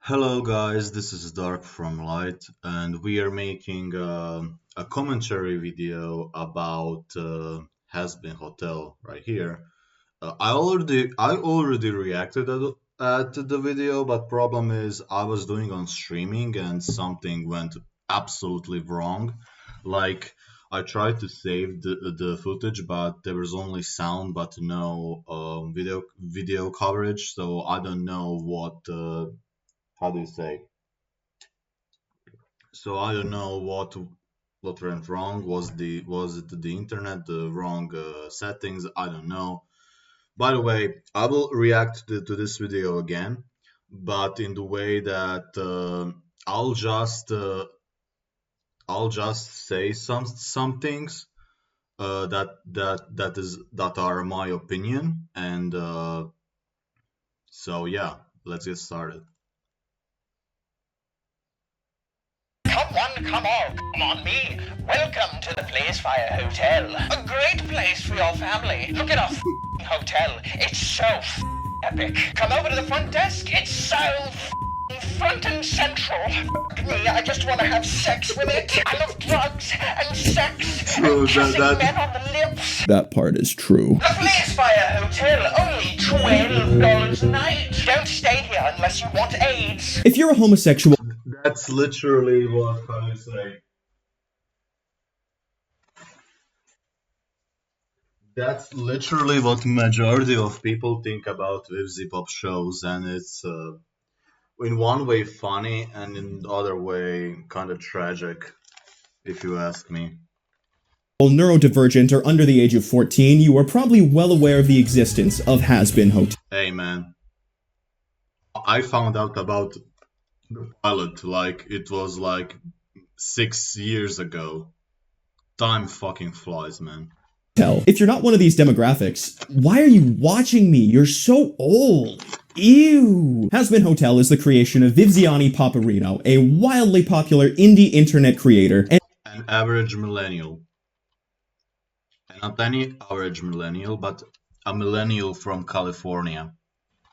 Hello guys, this is Dark from Light, and we are making a commentary video about Hazbin Hotel right here. I already reacted at the video, but problem is I was doing on streaming and something went absolutely wrong. Like I tried to save the footage, but there was only sound but no video coverage, so I don't know how do you say? So I don't know what went wrong. Was it the internet, the wrong settings? I don't know. By the way, I will react to this video again, but in the way that I'll just say some things that are my opinion, and so yeah, let's get started. Come on me. Welcome to the Place Fire Hotel. A great place for your family. Look at our hotel. It's so epic. Come over to the front desk. It's so front and central. Me, I just want to have sex with it. I love drugs and sex and kissing men on the lips. That part is true. The Place Fire Hotel, only $12 a night. Don't stay here unless you want AIDS. If you're a homosexual, That's literally what I say. That's literally what majority of people think about with Zip-Hop shows, and it's in one way funny and in the other way kind of tragic, if you ask me. neurodivergent or under the age of 14, you are probably well aware of the existence of Hazbin Hotel. Hey man, I found out about the pilot like it was like 6 years ago. Time fucking flies, man. If you're not one of these demographics, why are you watching me? You're so old. Ew. Hazbin Hotel is the creation of Viviani Paparino, a wildly popular indie internet creator, and An average millennial. And not any average millennial, but a millennial from California.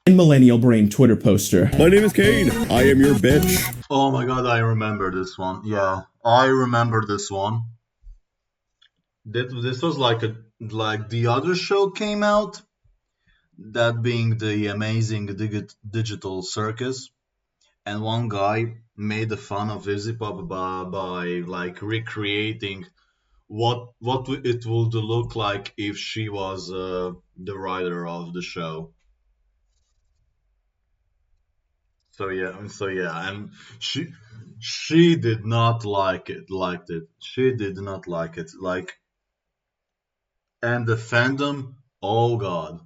millennial brain Twitter poster. My name is Kane. I am your bitch. Oh my god, I remember this one. Yeah, I remember this one. This was like the other show came out, that being the amazing digital circus, and one guy made the fun of Izzy-Pop by like recreating what it would look like if she was the writer of the show. So yeah, and she did not like it. Liked it. She did not like it. And the fandom, oh god,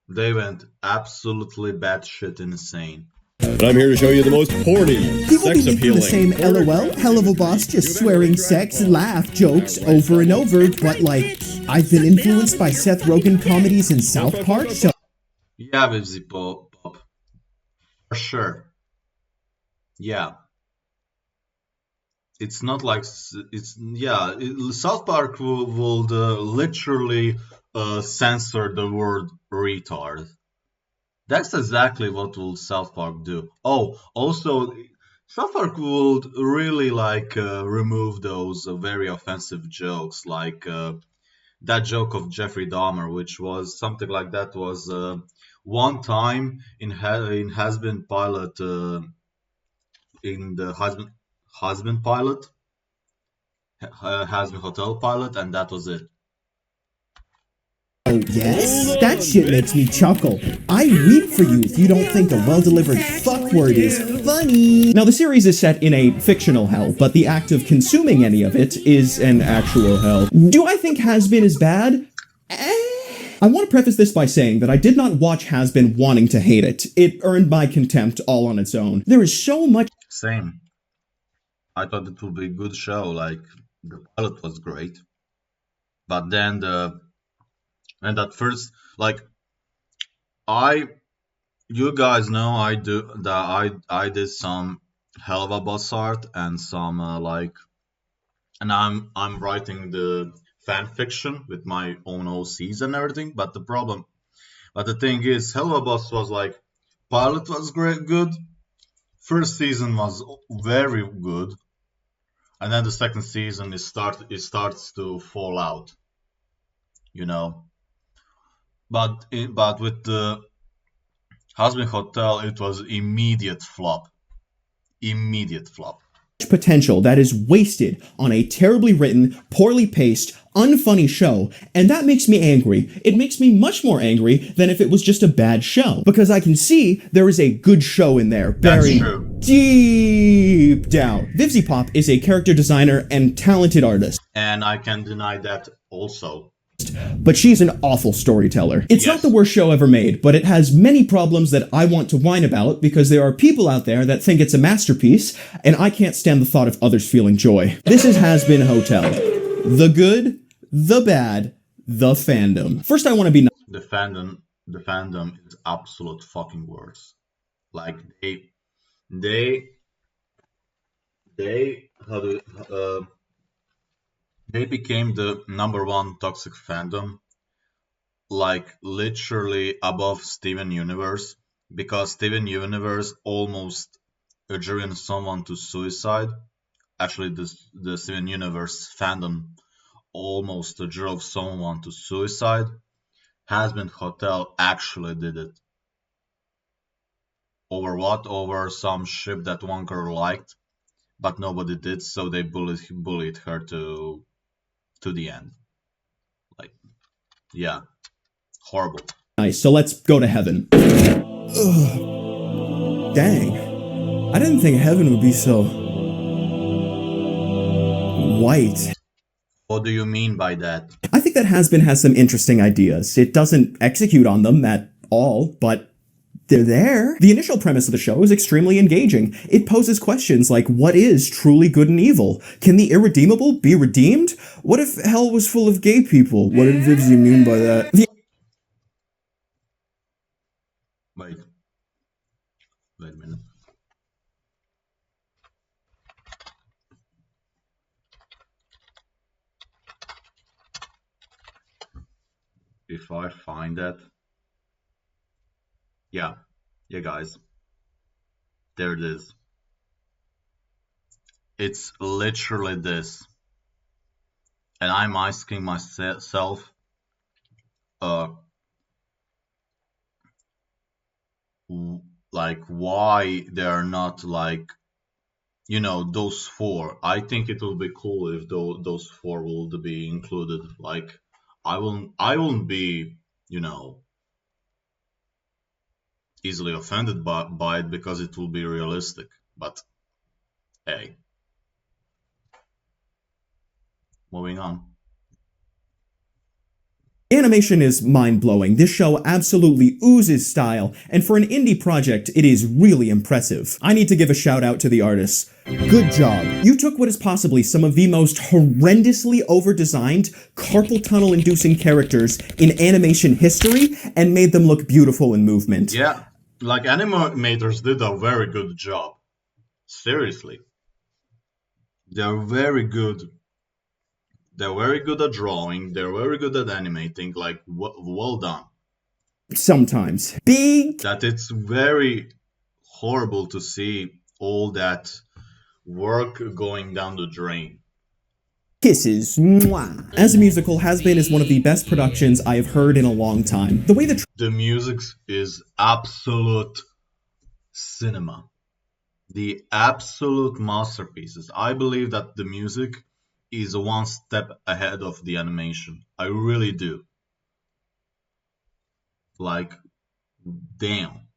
they went absolutely batshit insane. But I'm here to show you the most horny, People be sex making appealing. the same LOL, hell of a boss, just swearing sex and laugh jokes over and over, but like, I've been influenced by Seth Rogen comedies in South Park, so Yeah, with Zip-Pop, for sure. Yeah, it's not like South Park would literally censor the word retard. That's exactly what will South Park do. Oh, also, South Park would really remove those very offensive jokes, like that joke of Jeffrey Dahmer, which was something like that was one time in Has-Been Pilot, in the Has-Been Pilot, Has-Been Hotel Pilot, and that was it. oh yes, that shit makes me chuckle. I weep for you if you don't think a well-delivered fuck word is funny. Now, the series is set in a fictional hell, but the act of consuming any of it is an actual hell. Do I think Hazbin is bad? I want to preface this by saying that I did not watch Hazbin wanting to hate it. It earned my contempt all on its own. There is so much Same. I thought it would be a good show. Like the pilot was great, but then and at first, like you guys know I did some hell of a boss art and some and I'm writing the fan fiction with my own OCs and everything. But the thing is, hell of a boss was like pilot was great, good. first season was very good, and then the second season it starts to fall out, you know. But with the Hazbin Hotel, it was immediate flop, immediate flop. Potential that is wasted on a terribly written, poorly paced, unfunny show, and that makes me angry. It makes me much more angry than if it was just a bad show, because I can see there is a good show in there buried deep down. Vivzy Pop is a character designer and talented artist. And I can deny that also. But she's an awful storyteller. It's not the worst show ever made, but it has many problems that I want to whine about because there are people out there that think it's a masterpiece, and I can't stand the thought of others feeling joy. This is Hazbin Hotel. The good, the bad, the fandom. First, I want to be the fandom is absolute fucking worse. Like they became the number one toxic fandom, like literally above Steven Universe, because Steven Universe almost adjourned someone to suicide. Actually, the Steven Universe fandom almost drove someone to suicide. Hazbin Hotel actually did it. Over what? Over some ship that one girl liked, but nobody did, so they bullied her to the end. Like, yeah, horrible. Nice, so let's go to heaven. Ugh. Dang. I didn't think heaven would be so white. What do you mean by that? I think that Hazbin has some interesting ideas. It doesn't execute on them at all, but they're there. The initial premise of the show is extremely engaging. It poses questions like, what is truly good and evil? Can the irredeemable be redeemed? What if hell was full of gay people? What did Vivzy mean by that? Wait a minute. If I find that. Yeah, guys. There it is. It's literally this. And I'm asking myself, like, why they're not like, those four. I think it would be cool if those four would be included. Like, I won't be, easily offended by it because it will be realistic. But hey, moving on. Animation is mind-blowing. This show absolutely oozes style, and for an indie project, it is really impressive. I need to give a shout out to the artists. Good job. You took what is possibly some of the most horrendously over-designed, carpal tunnel-inducing characters in animation history and made them look beautiful in movement. Yeah, like animators did a very good job. Seriously. They're very good. They're very good at drawing. They're very good at animating. Like, well done. Sometimes. Big. That it's very horrible to see all that work going down the drain. Kisses. Mwah. As a musical, Hazbin is one of the best productions I have heard in a long time. The way the music is absolute cinema. The absolute masterpieces. I believe that the music is one step ahead of the animation. I really do. Like, damn.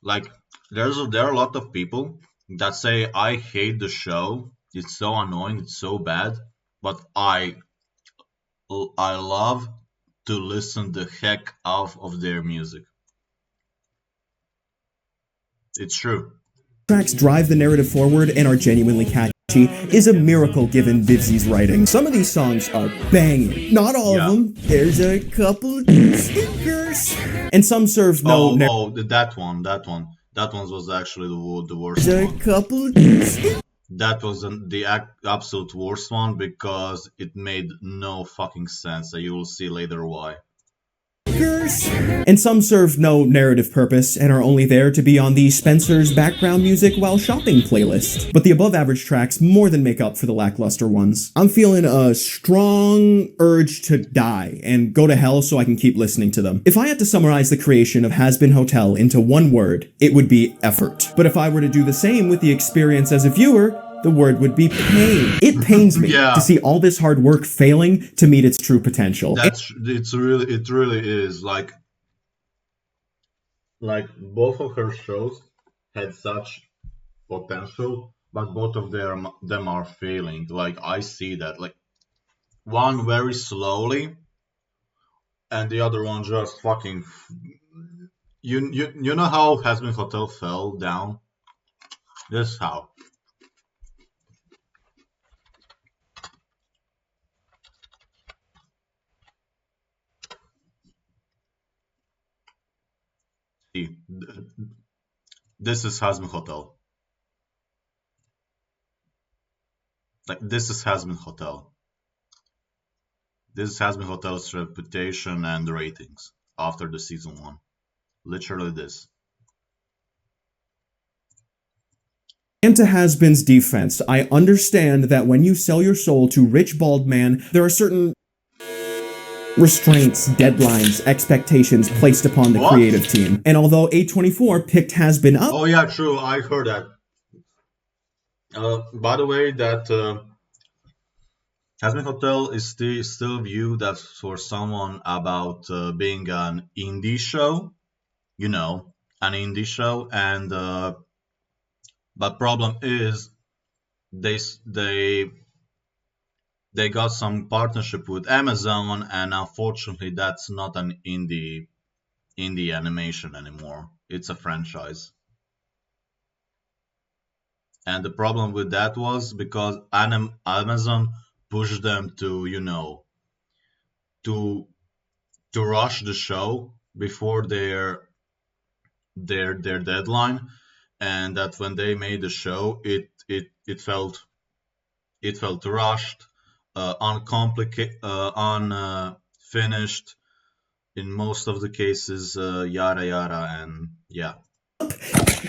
Like, there are a lot of people that say, I hate the show, it's so annoying, it's so bad, but I love to listen the heck out of their music. It's true. Tracks drive the narrative forward and are genuinely catchy is a miracle given Vivzy's writing. Some of these songs are banging. Not all of them. There's a couple stinkers. And some serve no... that one was actually the worst There's one. A couple... That was the absolute worst one because it made no fucking sense. You will see later why. Snickers. And some serve no narrative purpose and are only there to be on the Spencer's background music while shopping playlist. But the above average tracks more than make up for the lackluster ones. I'm feeling a strong urge to die and go to hell so I can keep listening to them. If I had to summarize the creation of Hazbin Hotel into one word, it would be effort. But if I were to do the same with the experience as a viewer, the word would be pain. It pains me Yeah. to see all this hard work failing to meet its true potential. It really is like both of her shows had such potential, but both of them are failing. Like I see that, like one very slowly, and the other one just fucking. You know how Hazbin Hotel fell down? This how. See, this is Hazbin Hotel. Like this is Hazbin Hotel. This is Hazbin Hotel's reputation and ratings after the season one. Literally this. And to Hazbin's defense, I understand that when you sell your soul to rich bald man, there are certain restraints, deadlines, expectations placed upon the What? creative team. And although A24 picked Hazbin up, Oh yeah, true. I heard that. By the way, that Hazbin Hotel is still viewed as for someone about being an indie show, you know, an indie show, and but problem is they s- they got some partnership with Amazon, and unfortunately, that's not an indie animation anymore. It's a franchise. And the problem with that was because Amazon pushed them to, you know, to to rush the show before their deadline, and that when they made the show, it felt rushed, uncomplicated, unfinished in most of the cases, yada yada, and yeah.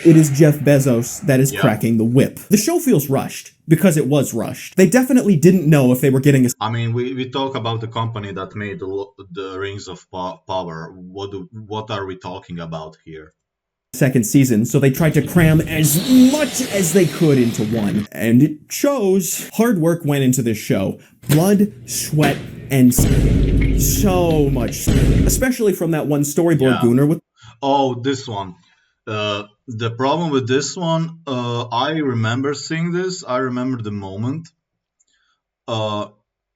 it is Jeff Bezos that is Yeah. cracking the whip. The show feels rushed because it was rushed. They definitely didn't know if they were getting a I mean, we talk about the company that made the Rings of Power. What are we talking about here? second season, so they tried to cram as much as they could into one. And it shows. Hard work went into this show. Blood, sweat, and so much. Especially from that one storyboard Yeah. gooner with Oh, this one. The problem with this one, I remember seeing this. I remember the moment.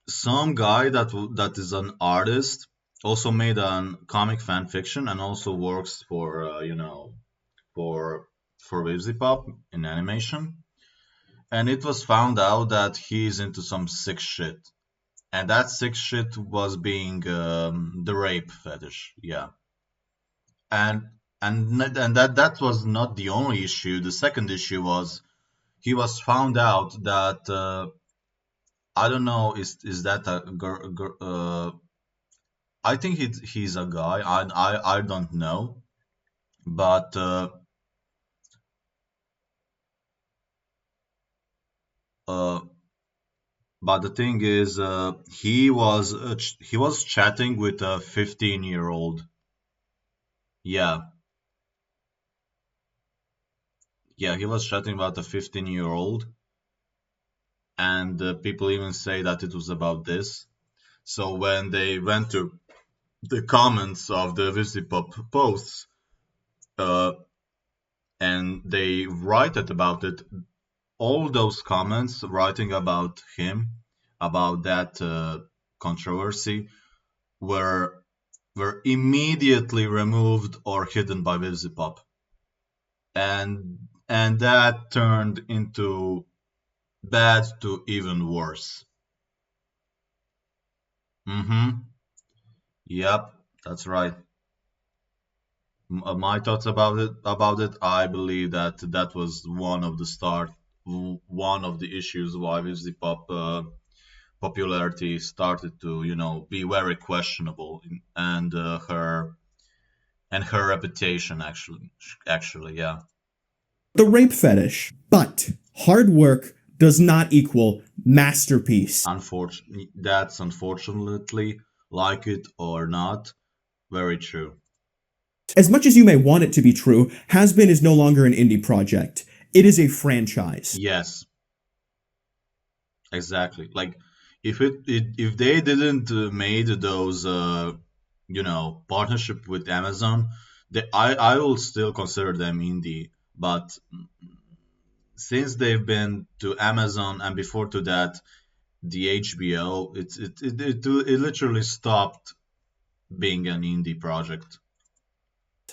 Some guy that is an artist also made a comic fan fiction and also works for for Pop in animation. And it was found out that he's into some sick shit, and that sick shit was being the rape fetish. Yeah, and and that was not the only issue. The second issue was he was found out that I don't know, is that a girl? I think he's a guy. I don't know, but uh, but the thing is, he was chatting with a 15-year-old. Yeah, yeah, he was chatting about a 15-year-old, and people even say that it was about this. So when they went to the comments of the Visipop posts, uh, and they write it about it, all those comments writing about him, about that controversy, were immediately removed or hidden by Visipop, and that turned into bad to even worse. Mm-hmm. Yep, that's right. My thoughts about it, I believe that that was one of the issues why Visipop popularity started to, be very questionable, and her reputation actually, yeah. The rape fetish. But hard work does not equal masterpiece. That's unfortunately, like it or not, very true. As much as you may want it to be true, Hazbin is no longer an indie project. It is a franchise. Yes, exactly. Like if they didn't made those partnership with Amazon, I will still consider them indie. But since they've been to Amazon and before to that the HBO, it literally stopped being an indie project.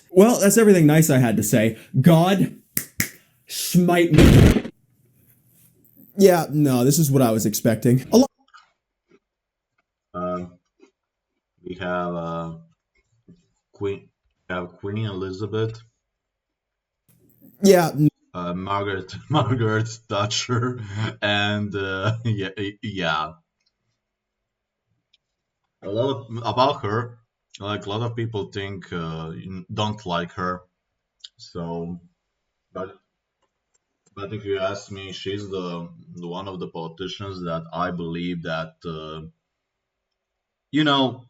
Well, that's everything nice I had to say. God, smite me. Yeah, no, this is what I was expecting. Uh, we have Queen we have Queen Elizabeth, Yeah, Margaret Thatcher, and yeah, a lot about her. Like a lot of people think don't like her. So, but if you ask me, she's the one of the politicians that I believe that you know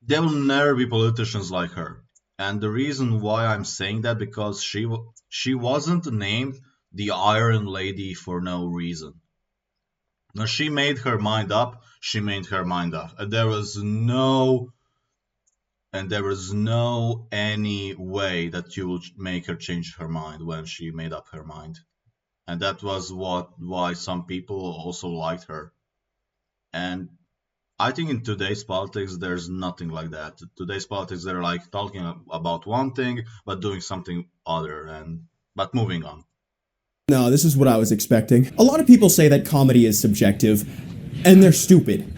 there will never be politicians like her. And the reason why I'm saying that because she wasn't named the Iron Lady for no reason. Now she made her mind up. She made her mind up, and there was no any way that you would make her change her mind when she made up her mind. And that was why some people also liked her. And I think in today's politics, there's nothing like that. Today's politics, they're like talking about one thing but doing something other. But moving on. no, this is what I was expecting. A lot of people say that comedy is subjective, and they're stupid.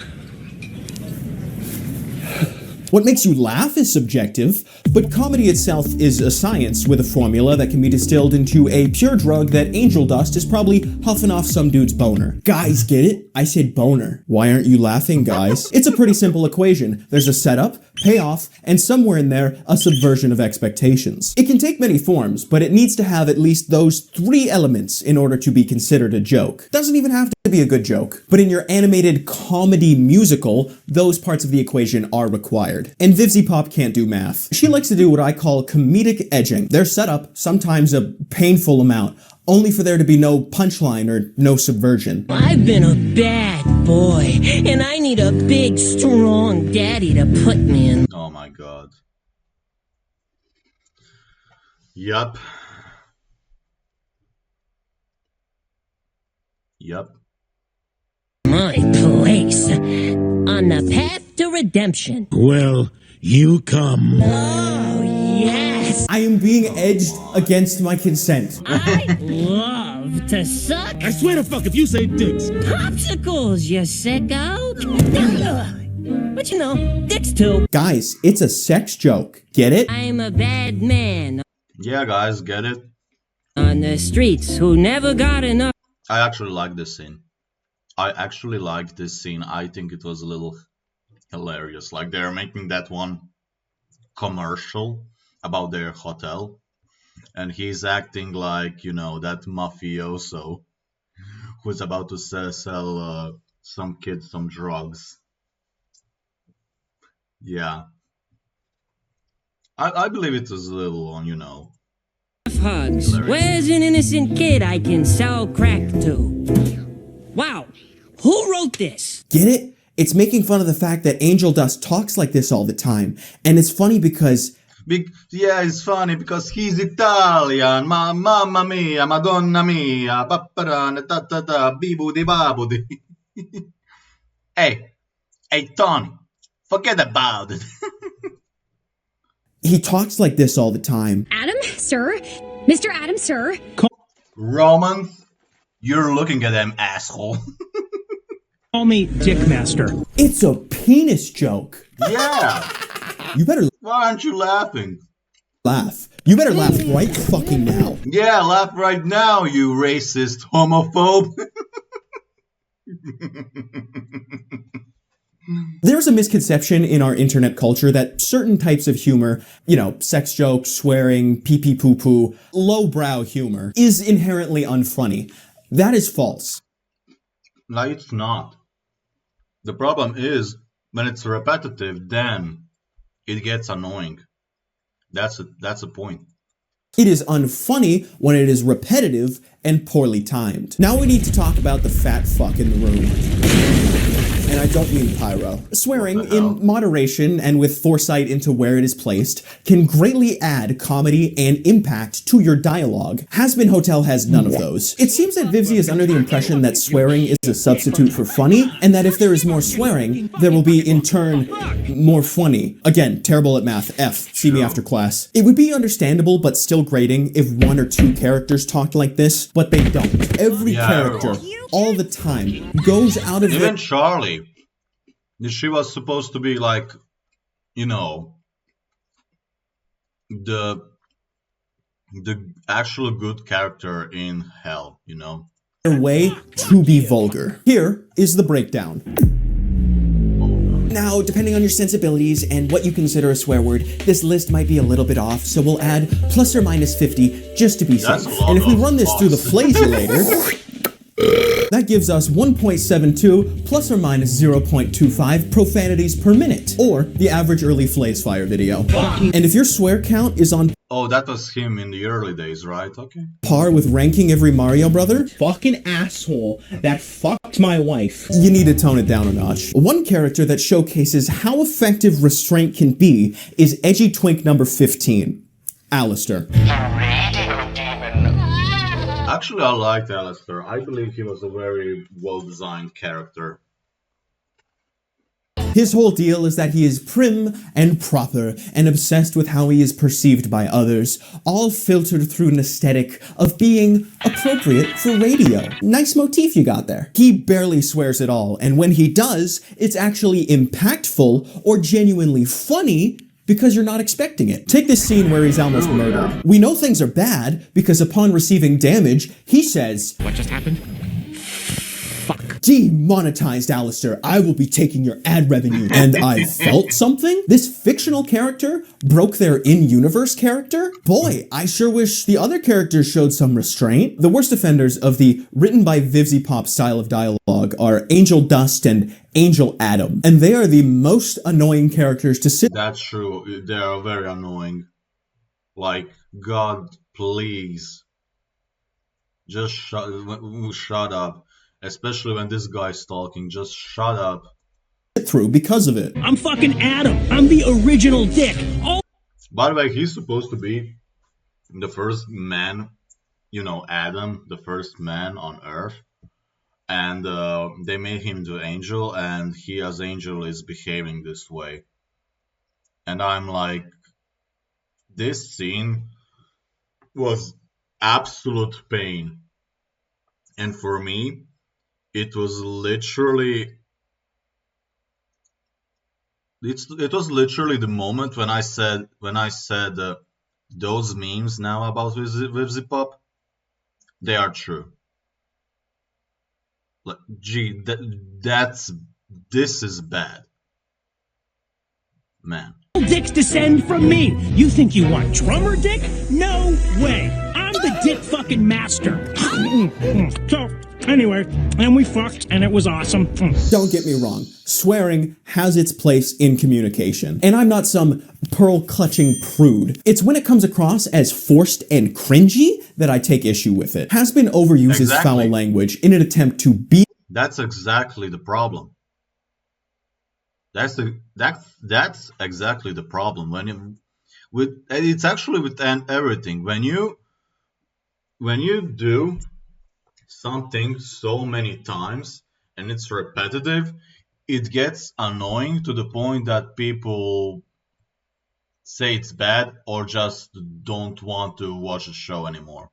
What makes you laugh is subjective, but comedy itself is a science with a formula that can be distilled into a pure drug that angel dust is probably huffing off some dude's boner. Guys, get it? I said boner. Why aren't you laughing, guys? It's a pretty simple equation. There's a setup, payoff, and somewhere in there, a subversion of expectations. It can take many forms, but it needs to have at least those 3 elements in order to be considered a joke. Doesn't even have to be a good joke, but in your animated comedy musical, those parts of the equation are required. And Vivzy Pop can't do math. She likes to do what I call comedic edging. Their setup, sometimes a painful amount, only for there to be no punchline or no subversion. I've been a bad boy, and I need a big, strong daddy to put me in. Oh my god. Yup. My place on the path to redemption. Well, you come. Oh, yes! I am being edged against my consent. I love to suck I swear to fuck if you say dicks. popsicles, you sicko. But you know, dicks too. Guys, it's a sex joke. Get it? I'm a bad man Yeah, guys, get it? on the streets who never got enough. I actually like this scene. I think it was a little hilarious. Like they're making that one commercial about their hotel, and he's acting like, that mafioso who's about to sell some kids some drugs. Yeah. I believe it was a little on, Hugs. Where's an innocent kid I can sell crack to? Wow, who wrote this? Get it? It's making fun of the fact that Angel Dust talks like this all the time. And it's funny because... Yeah, it's funny because he's Italian. Mamma mia, Madonna mia, papparana, ta ta ta, bibudi babudi. Hey, Tony, forget about it. he talks like this all the time. Adam, sir? Mr. Adam, sir? Roman, you're looking at them, asshole. Call me Dickmaster. It's a penis joke. Yeah. You better Why aren't you laughing? laugh. You better laugh right fucking now. Yeah, laugh right now, you racist homophobe. There's a misconception in our internet culture that certain types of humor, sex jokes, swearing, pee-pee poo-poo, lowbrow humor, is inherently unfunny. That is false. No, it's not. The problem is when it's repetitive, then it gets annoying. That's the point. It is unfunny when it is repetitive and poorly timed. Now we need to talk about the fat fuck in the room. And I don't mean pyro. Swearing in moderation and with foresight into where it is placed can greatly add comedy and impact to your dialogue. Hazbin Hotel has none of those. It seems that Vivzy is under the impression that swearing is a substitute for funny, and that if there is more swearing, there will be, in turn, more funny. Again, terrible at math. F. See me after class. It would be understandable but still grating if one or two characters talked like this, but they don't. Every character, all the time, goes out of Even Charlie. She was supposed to be like, the actual good character in Hell, their way to be vulgar. Here is the breakdown. Now, depending on your sensibilities and what you consider a swear word, this list might be a little bit off, so we'll add plus or minus 50 just to be safe. And if we run this through the flagellator, that gives us 1.72 plus or minus 0.25 profanities per minute, or the average early Flays Fire video. And if your swear count is on that was him in the early days, right? Okay. par with ranking every Mario brother, Fucking asshole that fucked my wife. you need to tone it down a notch. One character that showcases how effective restraint can be is Edgy Twink number 15, Alistair. Radio demon. Actually, I liked Alistair. I believe he was a very well-designed character. His whole deal is that he is prim and proper and obsessed with how he is perceived by others, all filtered through an aesthetic of being appropriate for radio. Nice motif you got there. He barely swears at all, and when he does, it's actually impactful or genuinely funny because you're not expecting it. Take this scene where he's almost murdered. We know things are bad because upon receiving damage, he says, What just happened? "Demonetized, Alistair. I will be taking your ad revenue." And I felt something? This fictional character broke their in-universe character? Boy, I sure wish the other characters showed some restraint. The worst offenders of the written by Vivzy Pop style of dialogue are Angel Dust and Angel Adam. And they are the most annoying characters to sit. That's true. They are very annoying. Like, God, please. Just shut up. Especially when this guy's talking. Just shut up. Through because of it. I'm fucking Adam. I'm the original dick. Oh. By the way, he's supposed to be the first man, Adam, the first man on Earth. And they made him the angel, and he as angel is behaving this way. And I'm like, this scene was absolute pain. And for me, it was literally the moment when I said those memes now about Vivzy Pop, they are true. Like, gee, this is bad, man. Dicks descend from me. You think you want drummer dick? No way. I'm the dick fucking master. So, anyway, and we fucked, and it was awesome. Don't get me wrong, swearing has its place in communication, and I'm not some pearl-clutching prude. It's when it comes across as forced and cringy that I take issue with it. Hazbin overuses foul language in an attempt to be. That's exactly the problem. That's exactly the problem. It's actually with everything. When you do something so many times and it's repetitive, it gets annoying to the point that people say it's bad or just don't want to watch the show anymore.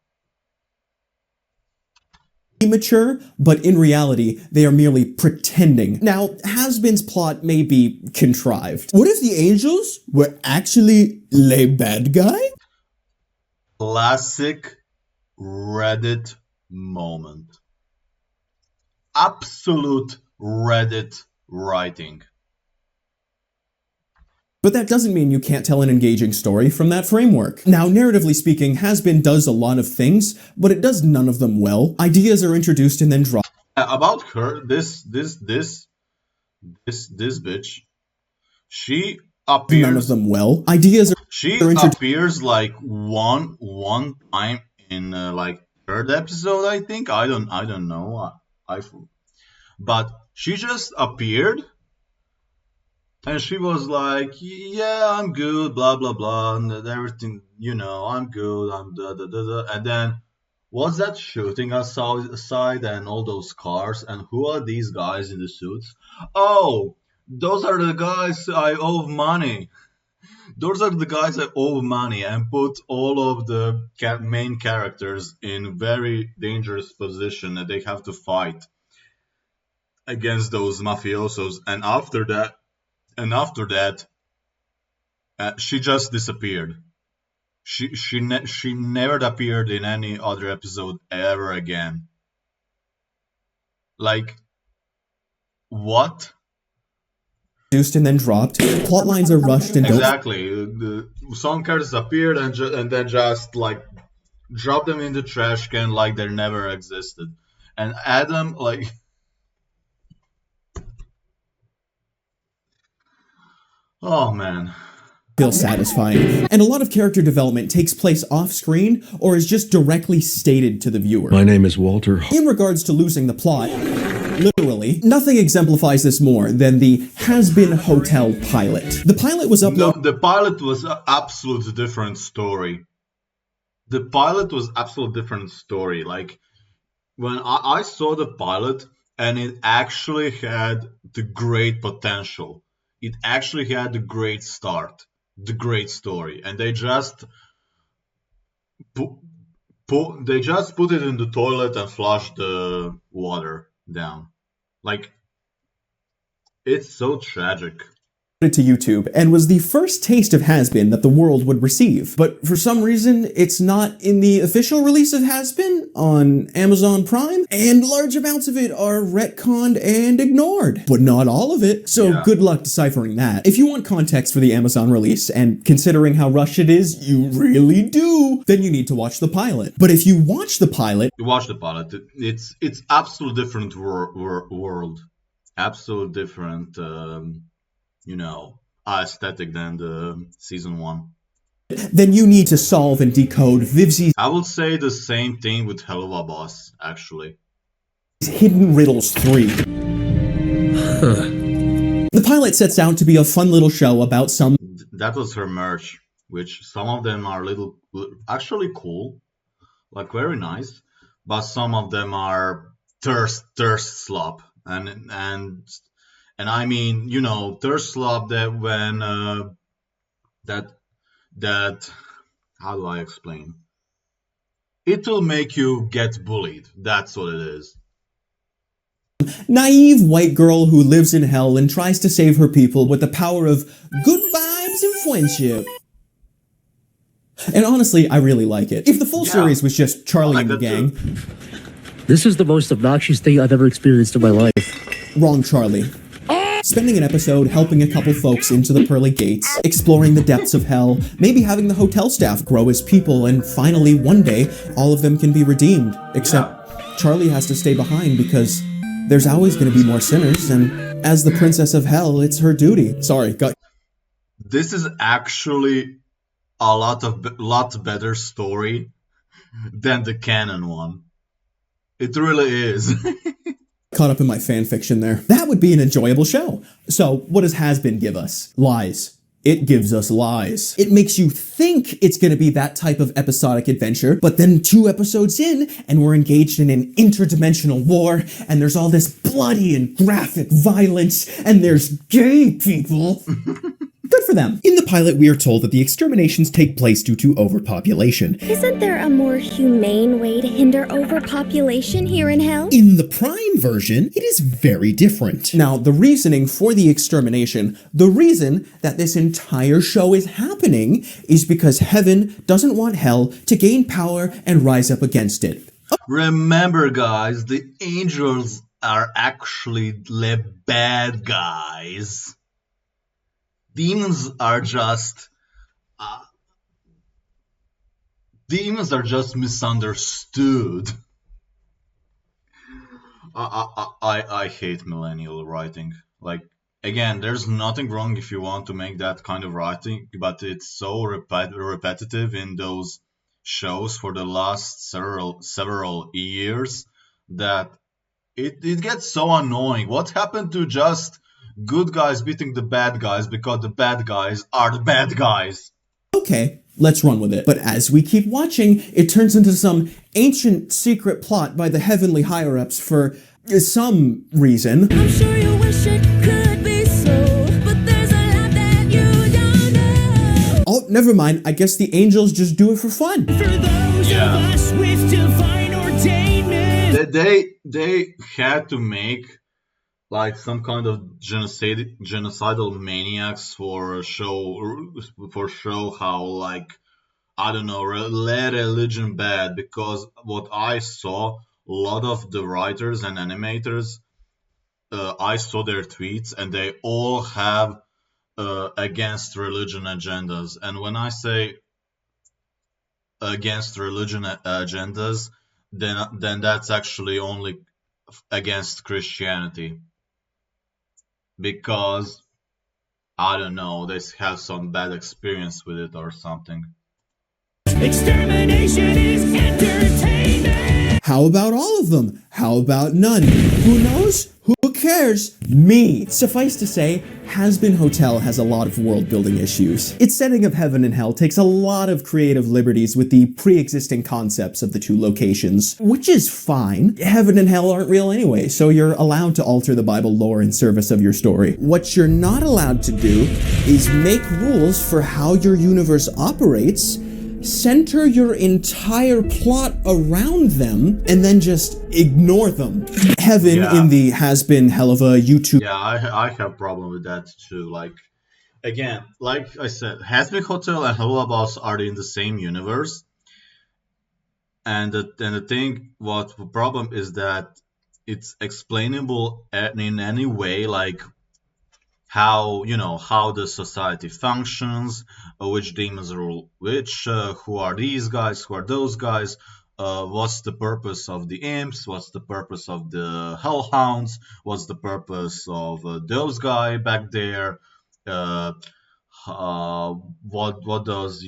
Immature, but in reality, they are merely pretending. Now, Hazbin's plot may be contrived. What if the angels were actually the bad guy? Classic Reddit moment. absolute Reddit writing. But that doesn't mean you can't tell an engaging story from that framework. Now, narratively speaking, Hazbin does a lot of things, but it does none of them well. Ideas are introduced and then dropped. About her, this bitch, she appears. None of them well. Ideas are. She introduced. appears like one time in like third episode, I think. I don't know. But she just appeared. And she was like, yeah, I'm good, blah, blah, blah, and everything, I'm good, I'm da, da, da, da. And then, what's that shooting aside and all those cars? And who are these guys in the suits? Oh, those are the guys I owe money. Those are the guys I owe money and put all of the main characters in very dangerous position that they have to fight against those mafiosos. And after that, she just disappeared. She never appeared in any other episode ever again. Like, what? Introduced and then dropped. Plot lines are rushed and exactly. Some characters appeared and then just like drop them in the trash can like they never existed. And Adam, like. Oh man. Feels satisfying. And a lot of character development takes place off screen or is just directly stated to the viewer. My name is Walter. In regards to losing the plot, literally, nothing exemplifies this more than the Hazbin Hotel pilot. The pilot was uploaded. No, the pilot was an absolute different story. Like, when I saw the pilot, and it actually had the great potential. It actually had the great start, the great story, and they just put it in the toilet and flushed the water down. Like, it's so tragic. To YouTube and was the first taste of Hazbin that the world would receive. But for some reason, it's not in the official release of Hazbin on Amazon Prime, and large amounts of it are retconned and ignored. But not all of it, so good luck deciphering that. If you want context for the Amazon release, and considering how rushed it is, you really do, then you need to watch the pilot. But if you watch the pilot... You watch the pilot, it's absolutely different world. Absolutely different... aesthetic than the season 1. Then you need to solve and decode Vivzi's... I would say the same thing with Helluva Boss, actually. Hidden Riddles 3. The pilot sets out to be a fun little show about some... That was her merch, which some of them are actually cool, like very nice, but some of them are thirst slop, and I mean, thirst slop that when that how do I explain? It will make you get bullied. That's what it is. Naive white girl who lives in hell and tries to save her people with the power of good vibes and friendship. And honestly, I really like it. If the full series was just Charlie and the gang... This is the most obnoxious thing I've ever experienced in my life. Wrong, Charlie. Spending an episode helping a couple folks into the pearly gates, exploring the depths of hell, maybe having the hotel staff grow as people, and finally, one day, all of them can be redeemed. Except Charlie has to stay behind because there's always going to be more sinners, and as the princess of hell, it's her duty. Sorry, This is actually a lot better story than the canon one. It really is. Caught up in my fan fiction there. That would be an enjoyable show. So, what does Hazbin give us? Lies. It gives us lies. It makes you think it's going to be that type of episodic adventure, but then 2 episodes in, and we're engaged in an interdimensional war, and there's all this bloody and graphic violence, and there's gay people. Good for them. In the pilot, we are told that the exterminations take place due to overpopulation. Isn't there a more humane way to hinder overpopulation here in hell? In the Prime version, it is very different. Now, the reasoning for the extermination, the reason that this entire show is happening, is because heaven doesn't want hell to gain power and rise up against it. Remember, guys, the angels are actually the bad guys. Demons are just uh, misunderstood. I hate millennial writing. Like, again, there's nothing wrong if you want to make that kind of writing, but it's so repetitive in those shows for the last several years that it gets so annoying. What happened to just good guys beating the bad guys because the bad guys are the bad guys? Okay, let's run with it. But as we keep watching, it turns into some ancient secret plot by the heavenly higher-ups for some reason. I'm sure you wish it could be so, but there's a lot that you don't know. Oh, never mind. I guess the angels just do it for fun. For those of us with divine ordainment. They had to make like some kind of genocidal maniacs for show how, like, I don't know, let religion bad, because what I saw, a lot of the writers and animators, I saw their tweets and they all have against religion agendas. And when I say against religion agendas, then that's actually only against Christianity, because I don't know, they have some bad experience with it or something. Extermination is entertainment. How about all of them? How about none? Who knows? Who cares? Me. Suffice to say, Hazbin Hotel has a lot of world-building issues. Its setting of heaven and hell takes a lot of creative liberties with the pre-existing concepts of the two locations, which is fine. Heaven and hell aren't real anyway, so you're allowed to alter the Bible lore in service of your story. What you're not allowed to do is make rules for how your universe operates, center your entire plot around them, and then just ignore them. Heaven in the Hazbin hell of a YouTube. Yeah, I have problem with that too. Like, again, like I said, Hazbin Hotel and Hello Boss are in the same universe, and the thing, what the problem is that it's explainable in any way, like how, how the society functions, which demons rule which, who are these guys, who are those guys, what's the purpose of the imps, what's the purpose of the hellhounds, what's the purpose of those guy back there, what does,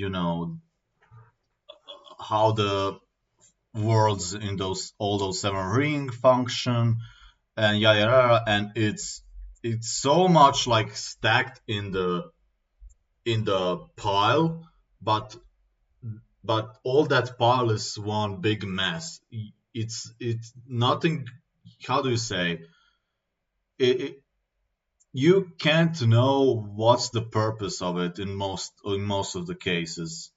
how the worlds in all those seven ring function, and yada yada, and it's so much like stacked in the pile, but all that pile is one big mess. It's nothing. How do you say? You can't know what's the purpose of it in most of the cases,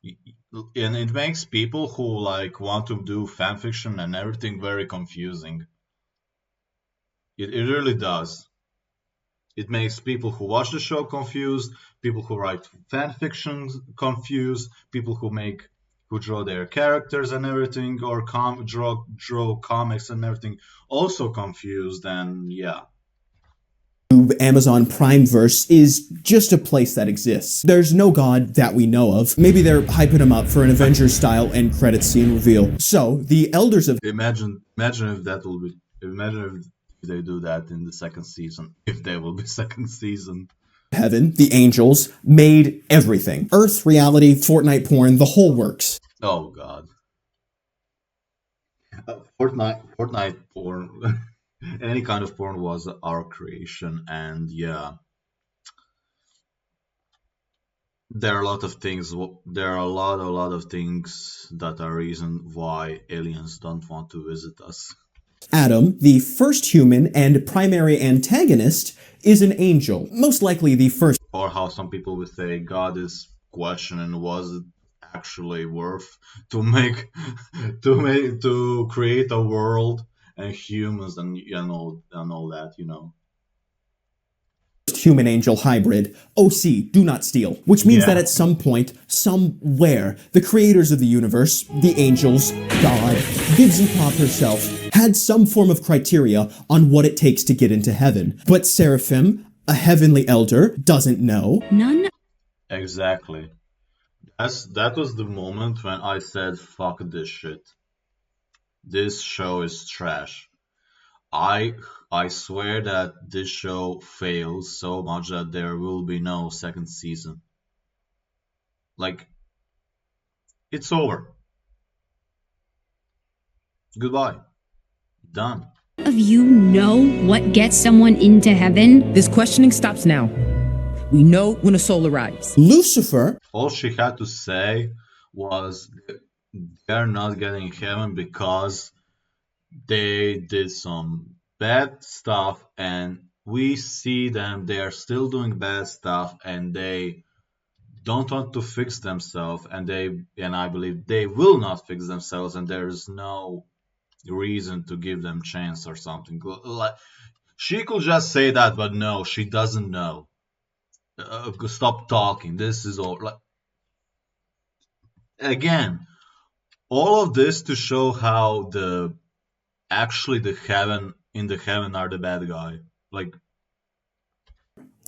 and it makes people who like want to do fan fiction and everything very confusing. It really does. It makes people who watch the show confused, people who write fan fiction confused, people who draw their characters and everything, or draw comics and everything, also confused. And yeah, Amazon Primeverse is just a place that exists. There's no god that we know of. Maybe they're hyping him up for an Avengers-style end credit scene reveal. So, the elders of... Imagine if that will be... Imagine if they do that in the second season. If there will be second season. Heaven, the angels, made everything. Earth, reality, Fortnite porn, the whole works. Oh god. Fortnite porn... Any kind of porn was our creation, and yeah, there are a lot of things. There are a lot of things that are reason why aliens don't want to visit us. Adam, the first human and primary antagonist, is an angel, most likely the first. Or how some people would say, God is questioning, was it actually worth to create a world and humans and all that, human angel hybrid, OC, do not steal, which means that Yeah. at some point, somewhere, the creators of the universe, the angels, God, Vids and Pop herself, had some form of criteria on what it takes to get into heaven. But Seraphim, a heavenly elder, doesn't know. None Exactly. That was the moment when I said, fuck this shit. This show is trash. I I swear that this show fails so much that there will be no second season. Like, it's over. Goodbye. Done. of you know what gets someone into heaven? This questioning stops now. We know when a soul arrives. Lucifer, All she had to say was they're not getting heaven because they did some bad stuff and we see them, they are still doing bad stuff and they don't want to fix themselves and I believe they will not fix themselves and there's no reason to give them chance or something. Like, she could just say that, but no, she doesn't know. Stop talking. This is all. Like, again, all of this to show how the heaven are the bad guy. Like,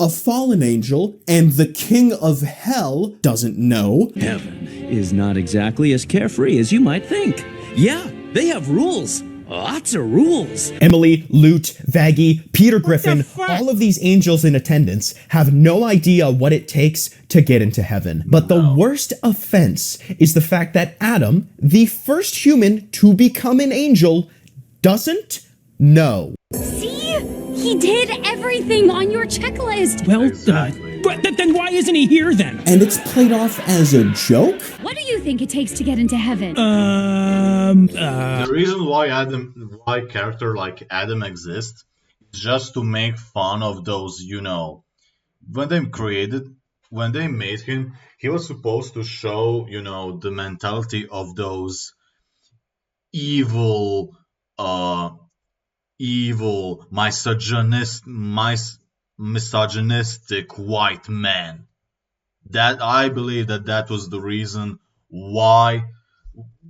a fallen angel, and the king of hell doesn't know. Heaven is not exactly as carefree as you might think. Yeah, they have rules. Lots of rules. Emily, Lute, Vaggie, Peter Griffin, all of these angels in attendance have no idea what it takes to get into heaven. But the worst offense is the fact that Adam, the first human to become an angel, doesn't know. See? He did everything on your checklist. Well, Exactly. but then why isn't he here then? And it's played off as a joke? What do you think it takes to get into heaven? The reason why character like Adam exists is just to make fun of those, when they made him, he was supposed to show, the mentality of those evil, misogynistic white men. That I believe that was the reason why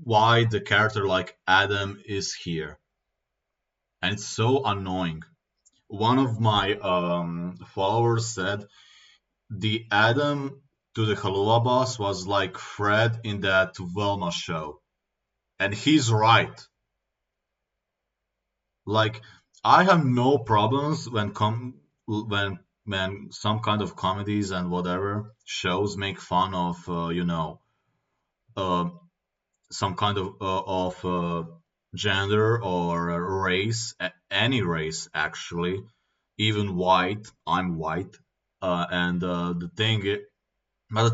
the character like Adam is here, and it's so annoying. One of my followers said the Adam to the Halua boss was like Fred in that Velma show, and he's right. Like, I have no problems when some kind of comedies and whatever shows make fun of uh, some kind of gender or race, any race actually, even white. I'm white, and but the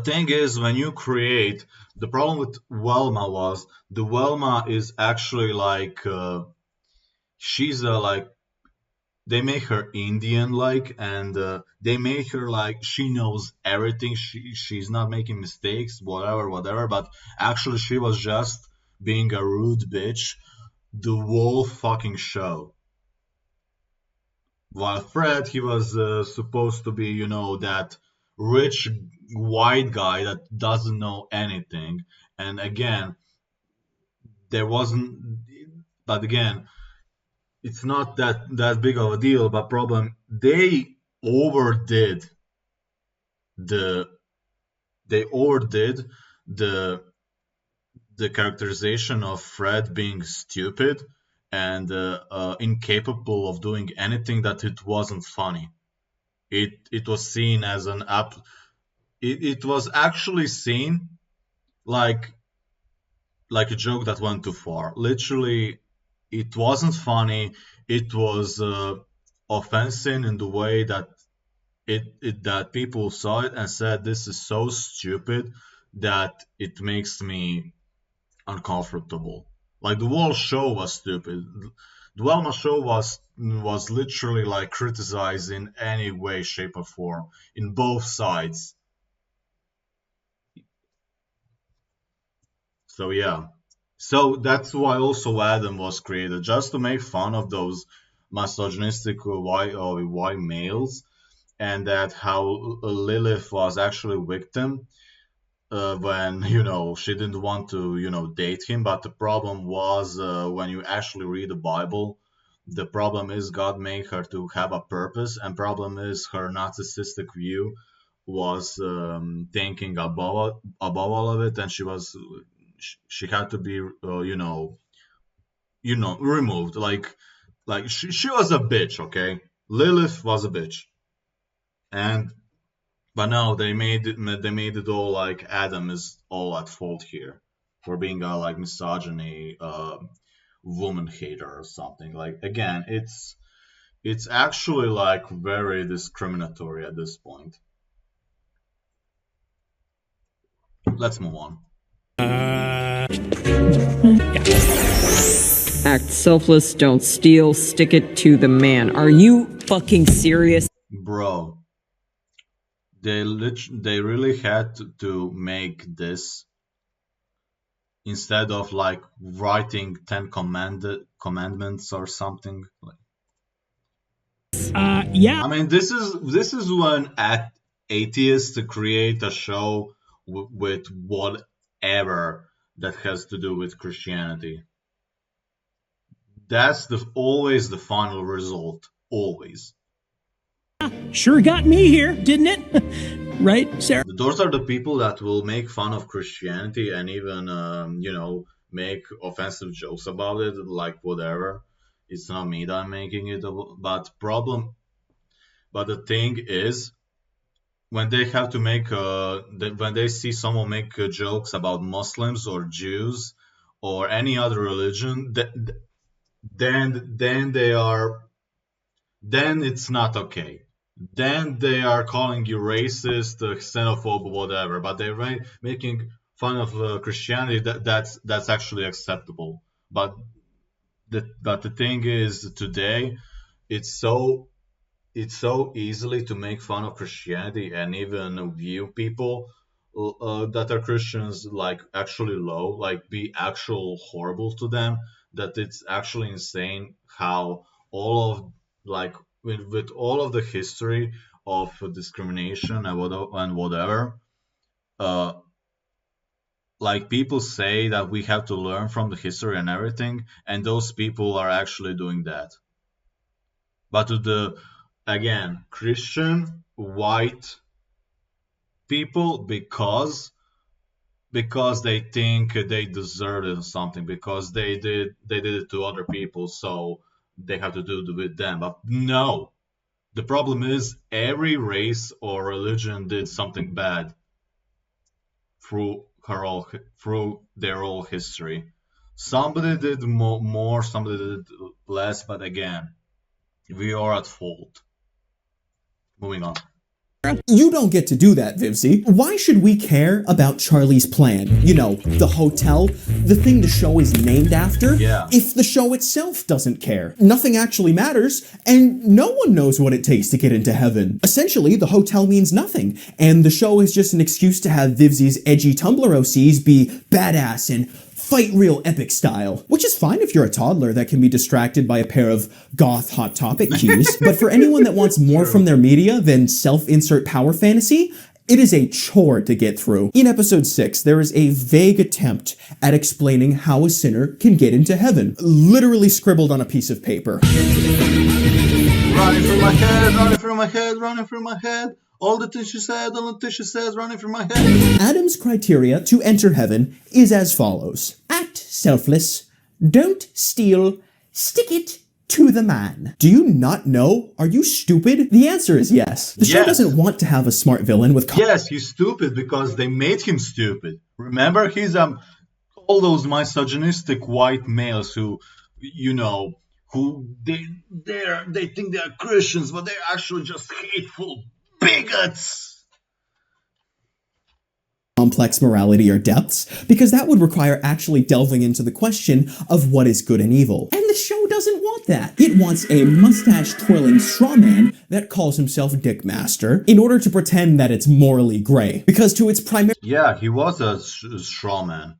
thing is, when you create, the problem with Velma was the Velma is actually like she's like they make her Indian like, and they make her like she knows everything. She's not making mistakes, whatever. But actually, she was just being a rude bitch the whole fucking show. While Fred, he was supposed to be, that rich white guy that doesn't know anything. And again, there wasn't. But again, it's not that big of a deal. But problem, overdid the they overdid the the characterization of Fred being stupid and incapable of doing anything, that it wasn't funny. It was seen as an up. It was actually seen like a joke that went too far. Literally, it wasn't funny. It was offensive in the way that that people saw it and said, "This is so stupid that it makes me uncomfortable." Like, the whole show was stupid. The Velma show was literally like criticized in any way, shape, or form in both sides. So yeah, so that's why also Adam was created, just to make fun of those misogynistic white males, and that how Lilith was actually victim when she didn't want to date him. But the problem was when you actually read the Bible, the problem is God made her to have a purpose, and problem is her narcissistic view was thinking above all of it, and she had to be removed. Like she was a bitch, okay? Lilith was a bitch, and but now they made it all like Adam is all at fault here for being a like misogyny woman hater or something. Like again, it's actually like very discriminatory at this point. Let's move on. Act selfless, don't steal, stick it to the man. Are you fucking serious? Bro, they really had to make this instead of like writing 10 commandments or something. Yeah. I mean, this is when atheists create a show with whatever that has to do with Christianity. That's always the final result. Always. Sure got me here, didn't it? Right, Sarah? Those are the people that will make fun of Christianity and even, make offensive jokes about it, like whatever. It's not me that I'm making it, but the thing is, when they have to make, when they see someone make jokes about Muslims or Jews or any other religion, then it's not okay. Then they are calling you racist, xenophobe, whatever. But they're making fun of Christianity. That's actually acceptable. But the thing is, today it's so easily to make fun of Christianity and even view people that are Christians like actually low, like be actual horrible to them. That it's actually insane how all of like with all of the history of discrimination and whatever, uh, like people say that we have to learn from the history and everything, and those people are actually doing that. But to the again Christian white people, because they think they deserve it or something, because they did it to other people, so they have to do it with them. But no, the problem is every race or religion did something bad through their whole history. Somebody did more, somebody did less, but again, we are at fault. Moving on. You don't get to do that, Vivsy. Why should we care about Charlie's plan? You know, the hotel, the thing the show is named after? Yeah. If the show itself doesn't care. Nothing actually matters, and no one knows what it takes to get into heaven. Essentially, the hotel means nothing, and the show is just an excuse to have Vivsy's edgy Tumblr OCs be badass and fight real epic style, which is fine if you're a toddler that can be distracted by a pair of goth Hot Topic cues. But for anyone that wants more from their media than self-insert power fantasy, it is a chore to get through. In episode 6, there is a vague attempt at explaining how a sinner can get into heaven, literally scribbled on a piece of paper. Running through my head, running through my head, running through my head. All the things she said, running through my head. Adam's criteria to enter heaven is as follows. Act selfless, don't steal, stick it to the man. Do you not know? Are you stupid? The answer is yes. The show doesn't want to have a smart villain with... Yes, he's stupid because they made him stupid. Remember, he's all those misogynistic white males who, who they think they are Christians, but they're actually just hateful bigots. Complex morality or depths, because that would require actually delving into the question of what is good and evil. And the show doesn't want that. It wants a mustache-twirling strawman that calls himself Dickmaster in order to pretend that it's morally gray. Because to its primary... Yeah, he was a strawman.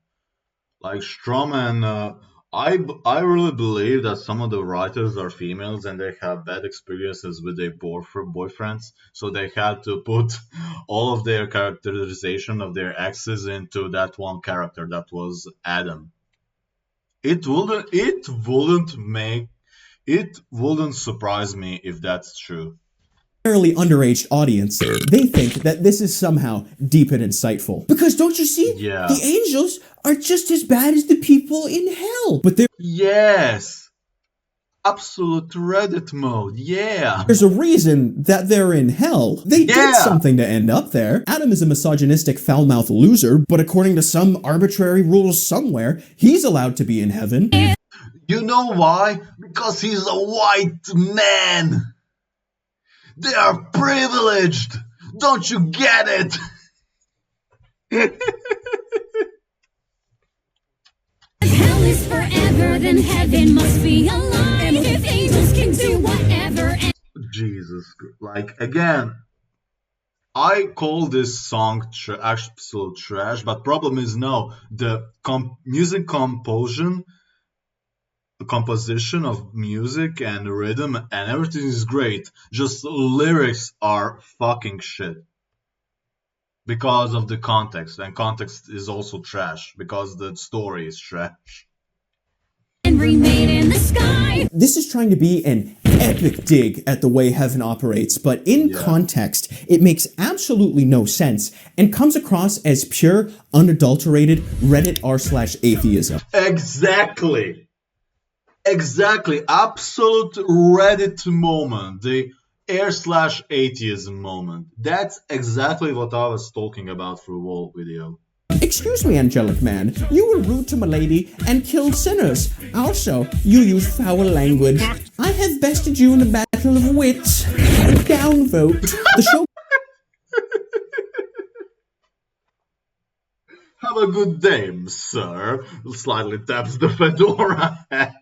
Like, strawman I really believe that some of the writers are females and they have bad experiences with their boyfriends, so they had to put all of their characterization of their exes into that one character that was Adam. It wouldn't surprise me if that's true. fairly underage audience, they think that this is somehow deep and insightful. Because don't you see? Yeah. The angels are just as bad as the people in hell. But Yes. Absolute Reddit mode. Yeah. there's a reason that they're in hell. They did Yeah. something to end up there. Adam is a misogynistic, foul-mouthed loser, but according to some arbitrary rules somewhere, he's allowed to be in heaven. You know why? Because he's a white man. They are privileged. Don't you get it? Hell is forever, then heaven must be alive. If angels can do whatever. Jesus. Like, again, I call this song absolute trash, but problem is no. The music composition of music and rhythm and everything is great. Just lyrics are fucking shit. Because of the context, and context is also trash because the story is trash. And remade in the sky. This is trying to be an epic dig at the way heaven operates, but in context, it makes absolutely no sense and comes across as pure, unadulterated Reddit r/atheism. Exactly. Absolute Reddit moment. The r/atheism moment. That's exactly what I was talking about through whole video. Excuse me, angelic man, you were rude to my lady and killed sinners. Also, you use foul language. I have bested you in a battle of wits. Downvote. The show Have a good day, sir. Slightly taps the fedora hat.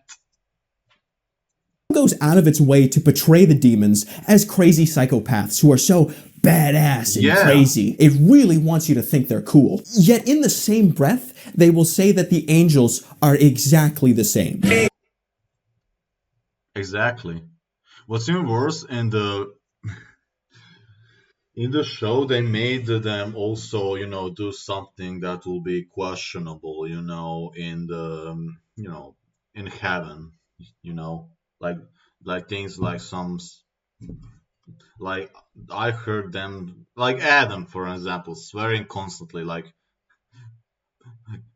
goes out of its way to portray the demons as crazy psychopaths who are so badass and crazy. It really wants you to think they're cool. Yet in the same breath, they will say that the angels are exactly the same. Exactly. What's even worse, in the show, they made them also, do something that will be questionable, in the, in heaven, like things like like I heard them, like Adam, for example, swearing constantly, like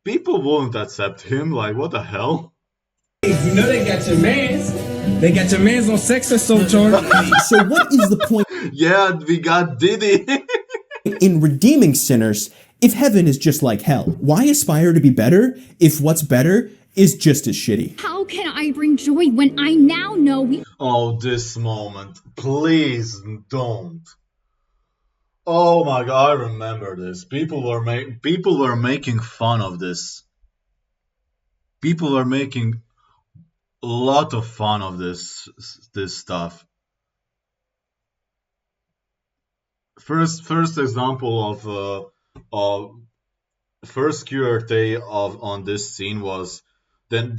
people won't accept him, like what the hell? You know they got your mans. They got your mans on sex assault charge. So what is the point? Yeah, we got Diddy. in redeeming sinners if heaven is just like hell? Why aspire to be better if what's better is just as shitty? How can I bring joy when I now know we... Oh, this moment. Please don't. Oh my god, I remember this. People were making fun of this. People were making a lot of fun of this stuff. First example of first QRT on this scene was then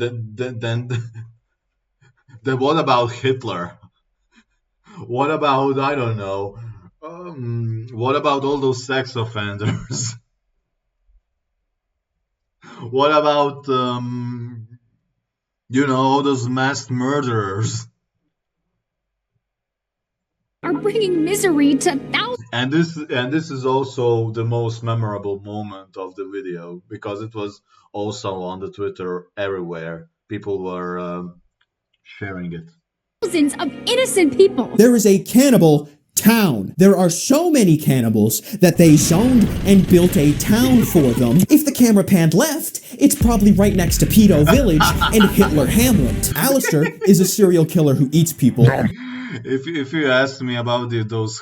what about Hitler? What about, I don't know, what about all those sex offenders? What about all those mass murderers? are bringing misery to thousands. And this is also the most memorable moment of the video because it was also on the Twitter everywhere. People were sharing it. Thousands of innocent people. There is a cannibal town. There are so many cannibals that they zoned and built a town for them. If the camera panned left, it's probably right next to Pedo Village and Hitler Hamlet. Alistair is a serial killer who eats people. If you ask me about those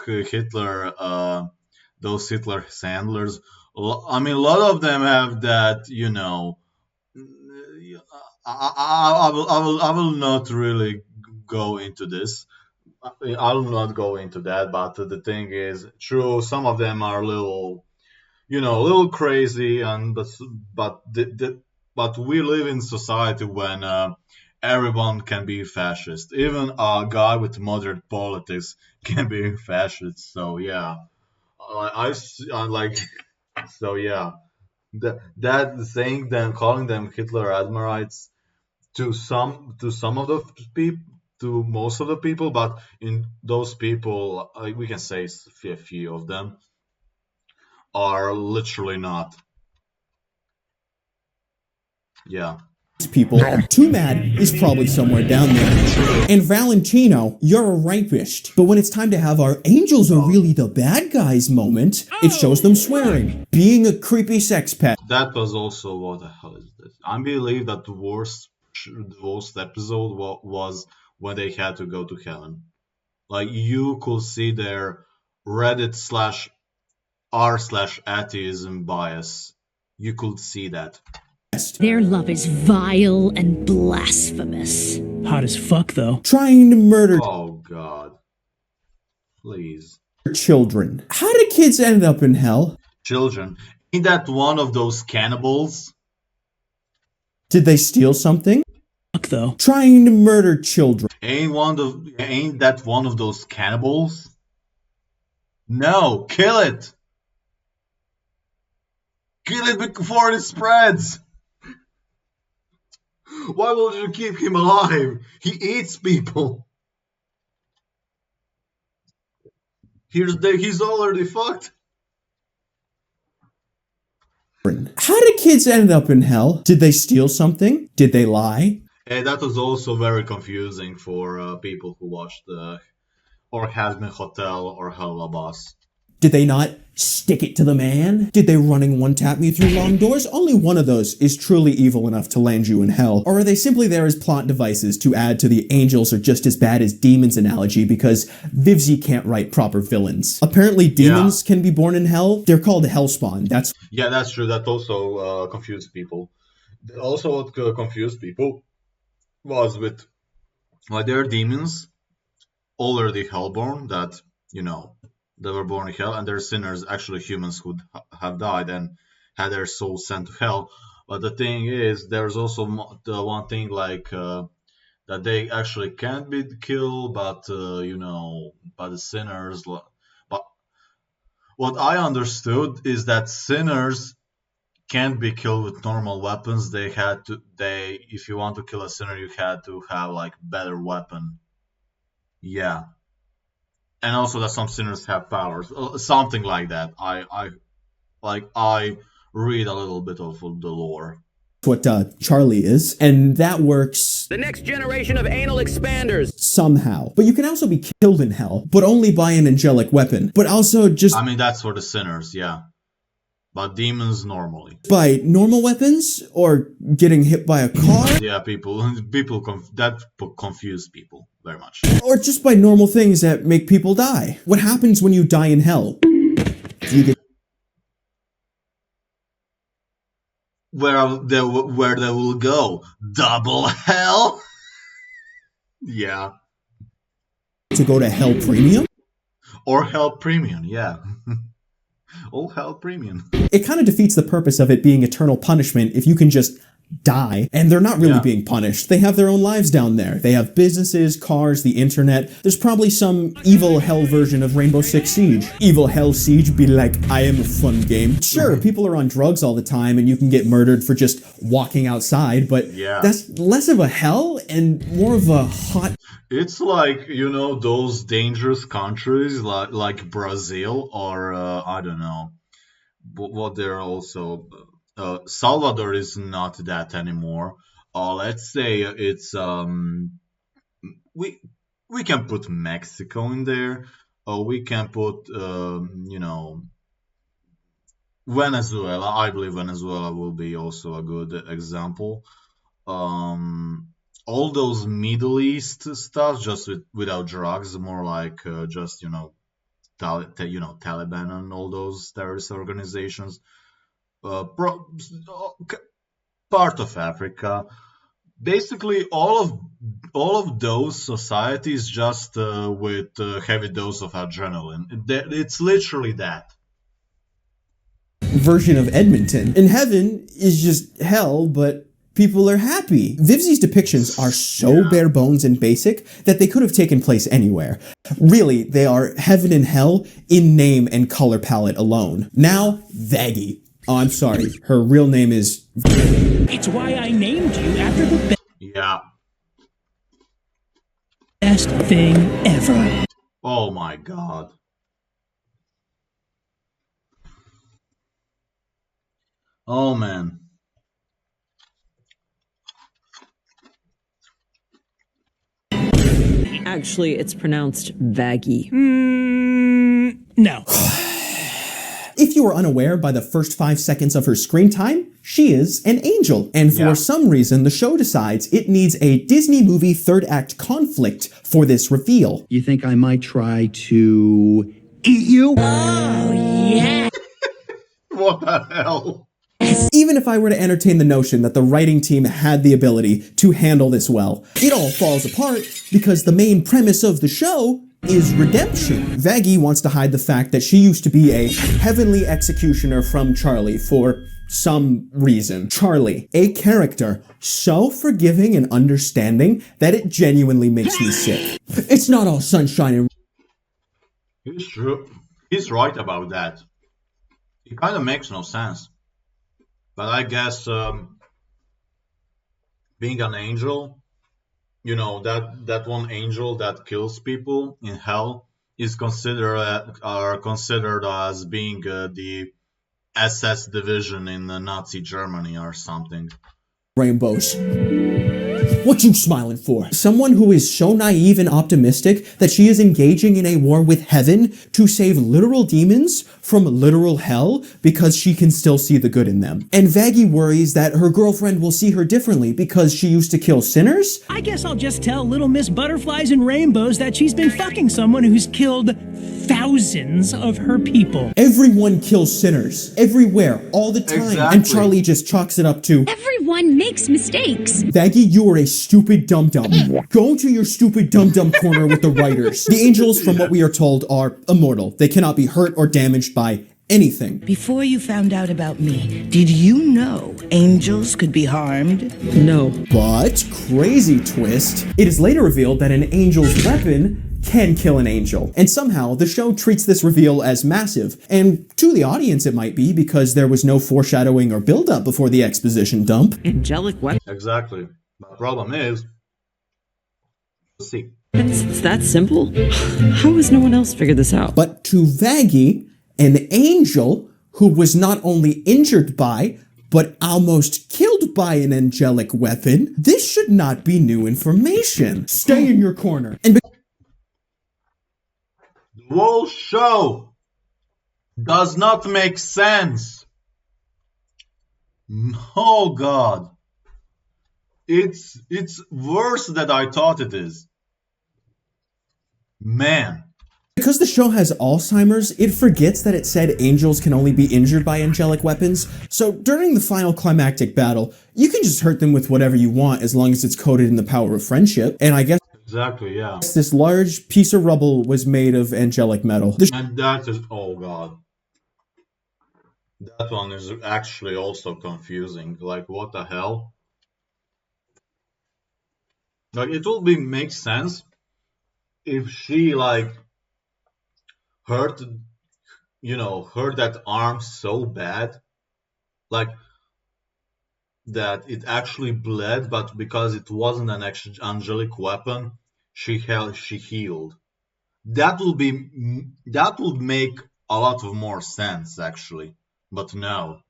Hitler sandlers, I mean, a lot of them have that, I will not really go into this. I will not go into that, but the thing is, true, some of them are a little crazy, and but but we live in society when everyone can be fascist. Even a guy with moderate politics can be fascist. So yeah, I like. So yeah, that saying them, calling them Hitler admirals to some of the people, to most of the people, but in those people, we can say a few of them are literally not. Yeah. people. Too Mad is probably somewhere down there. And Valentino, you're a rapist. But when it's time to have our angels are really the bad guys moment, it shows them swearing, being a creepy sex pet. That was also, what the hell is this? I believe that the worst episode was when they had to go to heaven. Like you could see their Reddit slash r slash atheism bias. You could see that. Their love is vile and blasphemous. Hot as fuck, though. Trying to murder Oh God. Please. children. How do kids end up in hell? Children. Ain't that one of those cannibals? Did they steal something? Fuck, though. Trying to murder children. Ain't that one of those cannibals? No, kill it! Kill it before it spreads! Why would you keep him alive? He eats people. He's already fucked. How do kids end up in hell? Did they steal something? Did they lie? And that was also very confusing for people who watched or Hazbin Hotel or Hello Boss. Did they not stick it to the man? Did they running one tap me through long doors? Only one of those is truly evil enough to land you in hell. Or are they simply there as plot devices to add to the angels are just as bad as demons analogy because Vivzi can't write proper villains? Apparently demons can be born in hell. They're called hellspawn. That's true. That also confused people. Also what confused people was with there are demons already hellborn that, they were born in hell, and they're sinners, actually humans who have died and had their souls sent to hell. But the thing is, there's also the one thing like that they actually can't be killed, but by the sinners. But what I understood is that sinners can't be killed with normal weapons. If you want to kill a sinner, you had to have like better weapon. Yeah. And also that some sinners have powers, something like that. I read a little bit of the lore. what Charlie is, and that works The next generation of anal expanders. somehow. But you can also be killed in hell, but only by an angelic weapon. But also just I mean, that's for the sinners, yeah. But demons normally. by normal weapons or getting hit by a car. Yeah, that confuse people very much. Or just by normal things that make people die. What happens when you die in hell? You get Where they will go? Double hell? Yeah. to go to hell premium? Or hell premium, yeah. Oh, hell premium. It kind of defeats the purpose of it being eternal punishment if you can just die. And they're not really being punished. They have their own lives down there. They have businesses, cars, the internet. There's probably some evil hell version of Rainbow Six Siege. Evil Hell Siege be like, I am a fun game. Sure, people are on drugs all the time and you can get murdered for just walking outside, but that's less of a hell and more of a hot... It's like, those dangerous countries like Brazil or, I don't know, what they're also... Salvador is not that anymore. Let's say it's we can put Mexico in there. We can put Venezuela. I believe Venezuela will be also a good example. All those Middle East stuff just without drugs, more like just Taliban and all those terrorist organizations. Part of Africa, basically all of those societies just with heavy dose of adrenaline. It's literally that version of Edmonton. And heaven is just hell, but people are happy. Vivzi's depictions are so bare bones and basic that they could have taken place anywhere. Really, they are heaven and hell in name and color palette alone. Now, Vaggie. Oh, I'm sorry. Her real name is... It's why I named you after the best thing ever. Oh my god. Oh man. Actually, it's pronounced Vaggie. No. If you are unaware by the first 5 seconds of her screen time, she is an angel. And for some reason, the show decides it needs a Disney movie third act conflict for this reveal. You think I might try to eat you? Oh, yeah. What the hell? Even if I were to entertain the notion that the writing team had the ability to handle this well, it all falls apart because the main premise of the show is redemption. Vaggie wants to hide the fact that she used to be a heavenly executioner from Charlie for some reason. Charlie, a character so forgiving and understanding that it genuinely makes me sick. It's not all sunshine and... He's true. He's right about that. It kind of makes no sense. But I guess being an angel, you know, that one angel that kills people in hell is considered as being the SS division in Nazi Germany or something. Rainbows. What you smiling for? Someone who is so naive and optimistic that she is engaging in a war with heaven to save literal demons from literal hell because she can still see the good in them. And Vaggie worries that her girlfriend will see her differently because she used to kill sinners? I guess I'll just tell Little Miss Butterflies and Rainbows that she's been fucking someone who's killed thousands of her people. Everyone kills sinners. Everywhere. All the time. Exactly. And Charlie just chalks it up to... Everyone makes mistakes. Vaggie, you are a stupid dum-dum. Go to your stupid dum-dum corner with the writers. The angels, from what we are told, are immortal. They cannot be hurt or damaged by anything. Before you found out about me, did you know angels could be harmed? No. But, crazy twist, it is later revealed that an angel's weapon can kill an angel. And somehow, the show treats this reveal as massive. And to the audience it might be, because there was no foreshadowing or build-up before the exposition dump. Angelic weapon? Exactly. The problem is... Let's see. It's that simple? How has no one else figured this out? But to Vaggie, an angel who was not only injured by, but almost killed by an angelic weapon, this should not be new information. Stay in your corner. And the whole show does not make sense. Oh god. It's worse than I thought it is. Man. Because the show has Alzheimer's, it forgets that it said angels can only be injured by angelic weapons. So during the final climactic battle, you can just hurt them with whatever you want as long as it's coated in the power of friendship. And I guess exactly, yeah. This large piece of rubble was made of angelic metal. And that is, oh god. That one is actually also confusing. Like, what the hell? Like, it will make sense if she, like, hurt that arm so bad, like, that it actually bled, but because it wasn't an angelic weapon, she healed. That would make a lot of more sense, actually. But no.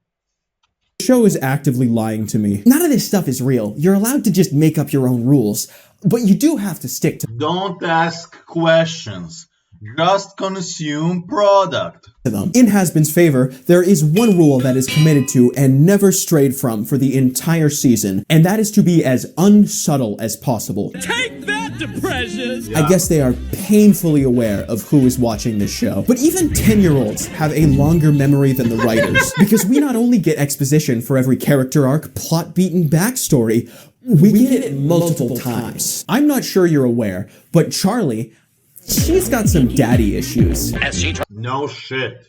The show is actively lying to me. None of this stuff is real. You're allowed to just make up your own rules. But you do have to stick to Don't ask questions. Just consume product. them. In Hazbin's favor, there is one rule that is committed to and never strayed from for the entire season, and that is to be as unsubtle as possible. Take that, depression! I guess they are painfully aware of who is watching this show. But even 10-year-olds have a longer memory than the writers, because we not only get exposition for every character arc, plot-beaten backstory, we get it multiple times. I'm not sure you're aware, but Charlie, she's got some daddy issues. No shit.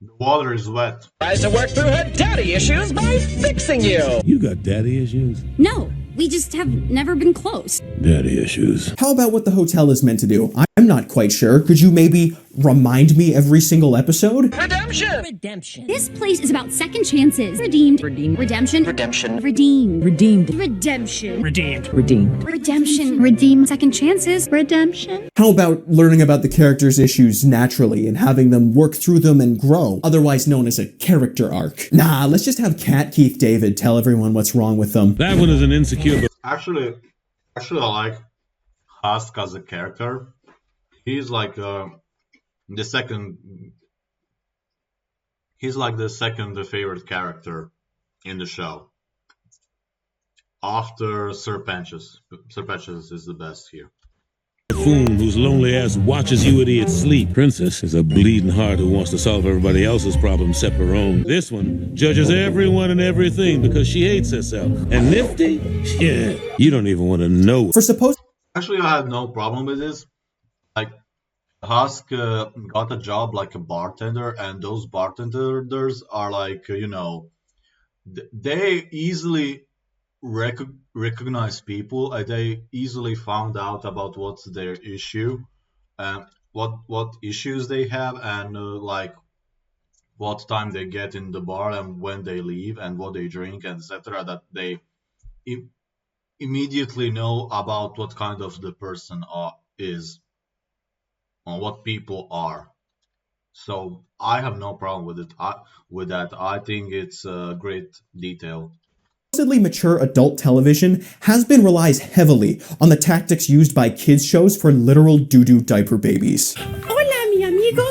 The water is wet. Tries to work through her daddy issues by fixing you. You got daddy issues? No, we just have never been close. Daddy issues. How about what the hotel is meant to do? I'm not quite sure. Could you maybe remind me every single episode? Redemption! Redemption. This place is about second chances. Redeemed. Redeemed. Redemption. Redemption. Redeemed. Redeemed. Redemption. Redeemed. Redeemed. Redemption. Redeem. Second chances. Redemption. How about learning about the character's issues naturally and having them work through them and grow, otherwise known as a character arc? Nah, let's just have Cat Keith David tell everyone what's wrong with them. That one is an insecure. Actually, I like Husk as a character. He's like the second. He's like the second favorite character in the show. After Serpentius. Serpentius is the best here. Buffoon whose lonely ass watches you idiots sleep. Princess is a bleeding heart who wants to solve everybody else's problems except her own. This one judges everyone and everything because she hates herself. And Nifty? Yeah, you don't even want to know. Actually, I have no problem with this. Like, Husk got a job like a bartender, and those bartenders are like, they easily recognize people, and they easily found out about what's their issue, and what issues they have, and like what time they get in the bar and when they leave and what they drink, etc. That they immediately know about what kind of the person is, or what people are. So I have no problem with it. With that, I think it's a great detail. Supposedly mature adult television relies heavily on the tactics used by kids shows for literal doo-doo diaper babies. Hola, mi amigo.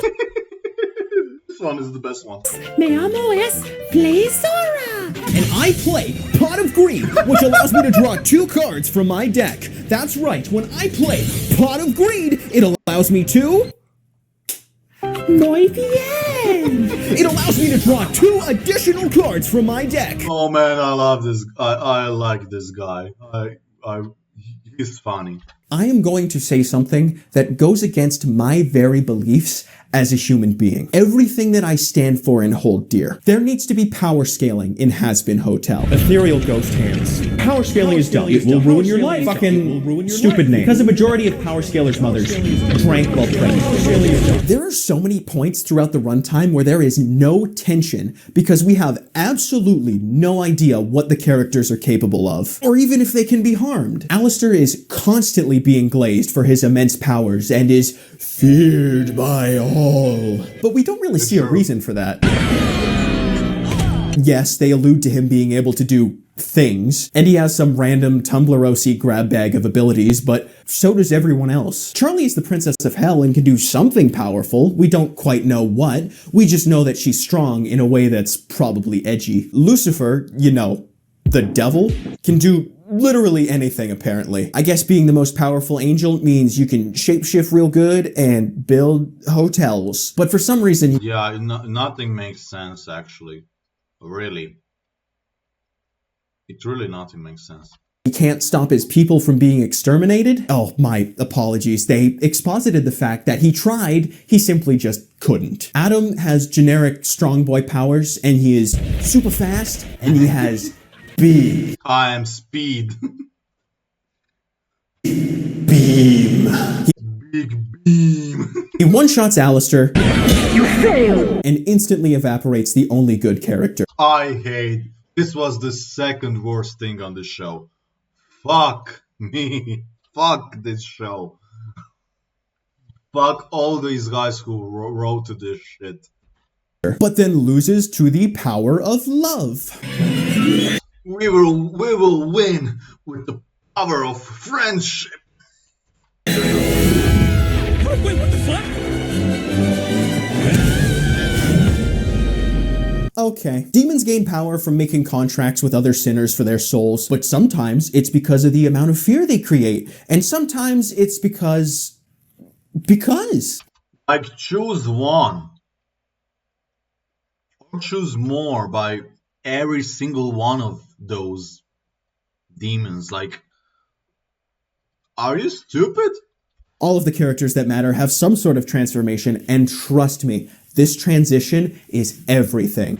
This one is the best one. Me amo es Play Sora. And I play Pot of Greed, which allows me to draw 2 cards from my deck. That's right, when I play Pot of Greed, it allows me to... Muy bien. It allows me to draw 2 additional cards from my deck. Oh man, I love this. I like this guy. He's funny. I am going to say something that goes against my very beliefs as a human being. Everything that I stand for and hold dear. There needs to be power scaling in Hazbin Hotel. Ethereal ghost hands. Power scaling is dumb. It will ruin your life. Fucking stupid name. Because a majority of power scalers' mothers drank while pregnant. There are so many points throughout the runtime where there is no tension because we have absolutely no idea what the characters are capable of, or even if they can be harmed. Alistair is constantly being glazed for his immense powers and is feared by all. But we don't really see a reason for that. Yes, they allude to him being able to do things, and he has some random Tumblr-OC grab bag of abilities, but so does everyone else. Charlie is the Princess of Hell and can do something powerful. We don't quite know what. We just know that she's strong in a way that's probably edgy. Lucifer, the devil, can do literally anything, apparently. I guess being the most powerful angel means you can shapeshift real good and build hotels. But for some reason... Yeah, nothing makes sense, actually. Really. It really nothing makes sense. He can't stop his people from being exterminated? Oh, my apologies. They exposited the fact that he tried, he simply just couldn't. Adam has generic strong boy powers, and he is super fast, and he has speed. I am speed. Beam. Big beam. He one-shots Alistair. You failed. And instantly evaporates the only good character. I hate. This was the second worst thing on the show. Fuck me. Fuck this show. Fuck all these guys who wrote this shit. But then loses to the power of love. We will win with the power of friendship. Wait, what the fuck? Okay. Demons gain power from making contracts with other sinners for their souls, but sometimes it's because of the amount of fear they create, and sometimes it's because... Like, choose one. Or choose more by every single one of those demons. Like, are you stupid? All of the characters that matter have some sort of transformation, and trust me, This transition is everything.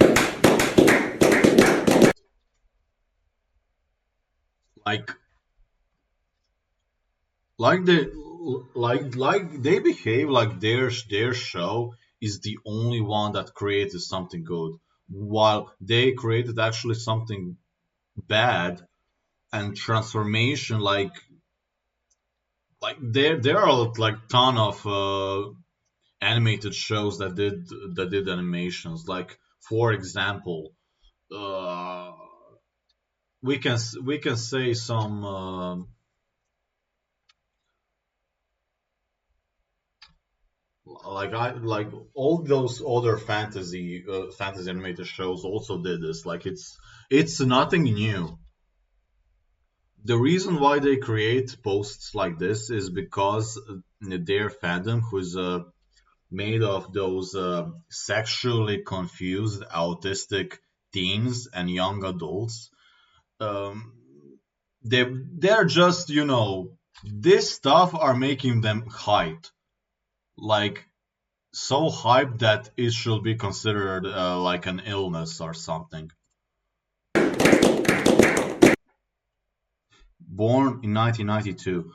Like, like they behave like their show is the only one that created something good, while they created actually something bad and transformation. Like there are like ton of animated shows that did animations. Like for example, uh, we can say some. Like all those other fantasy animated shows also did this. Like it's nothing new. The reason why they create posts like this is because their fandom, who's made of those sexually confused autistic teens and young adults, um, they're just this stuff are making them hyped, like so hyped that it should be considered like an illness or something. Born in 1992,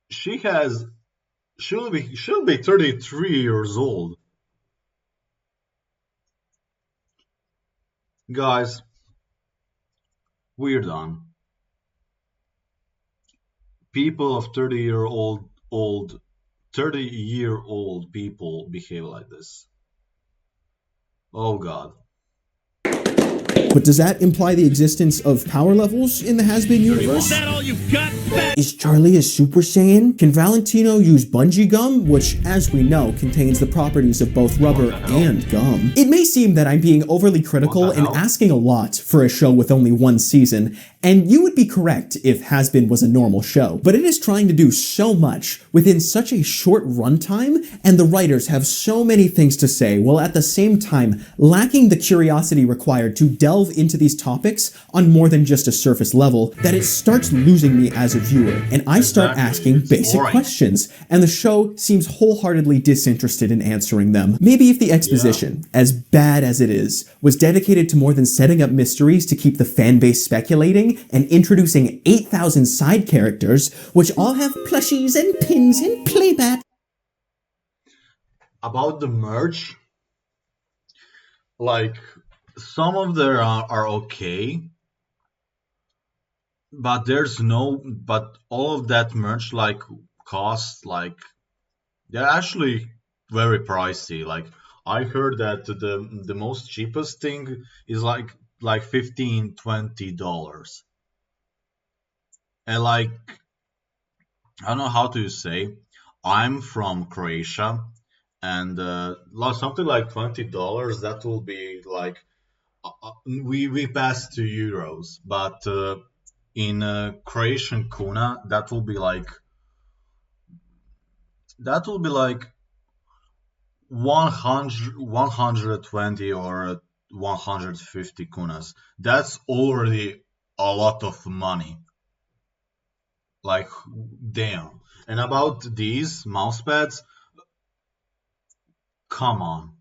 she has she'll be 33 years old. Guys, we're done. People of 30-year-old people behave like this. Oh god. But does that imply the existence of power levels in the Hazbin universe? Is that all you got, fat? Is Charlie a Super Saiyan? Can Valentino use bungee gum, which, as we know, contains the properties of both rubber and gum? It may seem that I'm being overly critical and asking a lot for a show with only one season, and you would be correct if Hazbin was a normal show, but it is trying to do so much within such a short runtime, and the writers have so many things to say, while at the same time lacking the curiosity required to delve into these topics on more than just a surface level, that it starts losing me as a viewer, and I start asking basic questions, and the show seems wholeheartedly disinterested in answering them. Maybe if the exposition, as bad as it is, was dedicated to more than setting up mysteries to keep the fanbase speculating and introducing 8,000 side characters, which all have plushies and pins and playmat. About the merch, like some of them are okay, but but all of that merch like costs like they're actually very pricey. Like I heard that the most cheapest thing is like $15-20. And like I don't know how to say, I'm from Croatia, and something like $20 that will be like we pass to euros, but in Croatian kuna that will be like 120 or 150 kunas. That's already a lot of money. Like damn. And about these mouse pads, come on.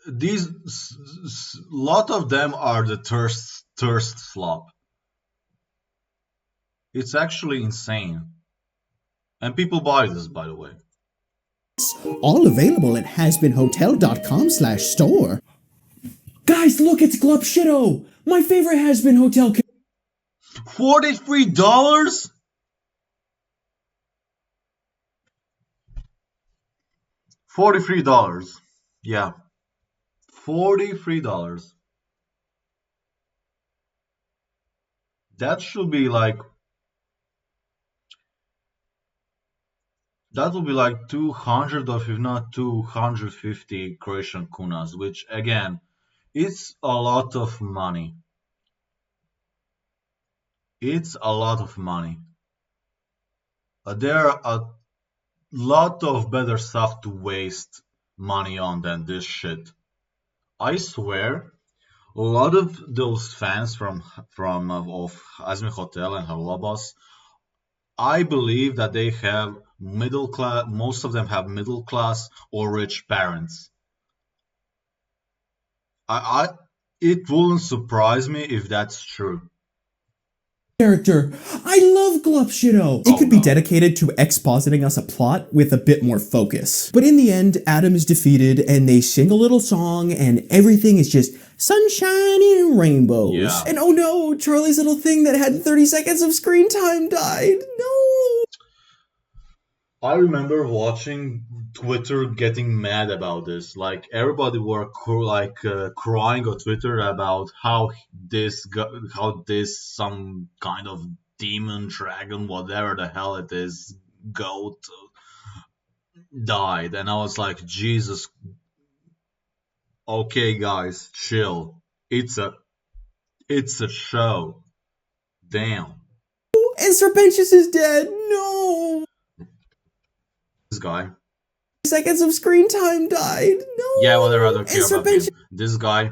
These lot of them are the thirst slop. It's actually insane. And people buy this, by the way. All available at hazbinhotel.com/store. Guys, look, it's Glupshido! My favorite Hazbin Hotel. $43? $43. Yeah. $43. That should be like that will be like 200 or if not 250 Croatian kunas, which again, it's a lot of money. It's a lot of money. There are a lot of better stuff to waste money on than this shit. I swear, a lot of those fans from of Hazbin Hotel and Halabas, I believe that they have middle class. Most of them have middle class or rich parents. I it wouldn't surprise me if that's true. Character. I love Glupshido. It could be dedicated to expositing us a plot with a bit more focus. But in the end, Adam is defeated and they sing a little song and everything is just sunshine and rainbows. Yeah. And oh no, Charlie's little thing that had 30 seconds of screen time died. No. I remember watching Twitter getting mad about this. Like everybody were crying on Twitter about how this some kind of demon, dragon, whatever the hell it is, goat died, and I was like, Jesus. Okay, guys, chill. It's a show. Damn. And Serpentius is dead. No. This guy. Seconds of screen time died. No. Yeah, whatever. I don't care about him. This guy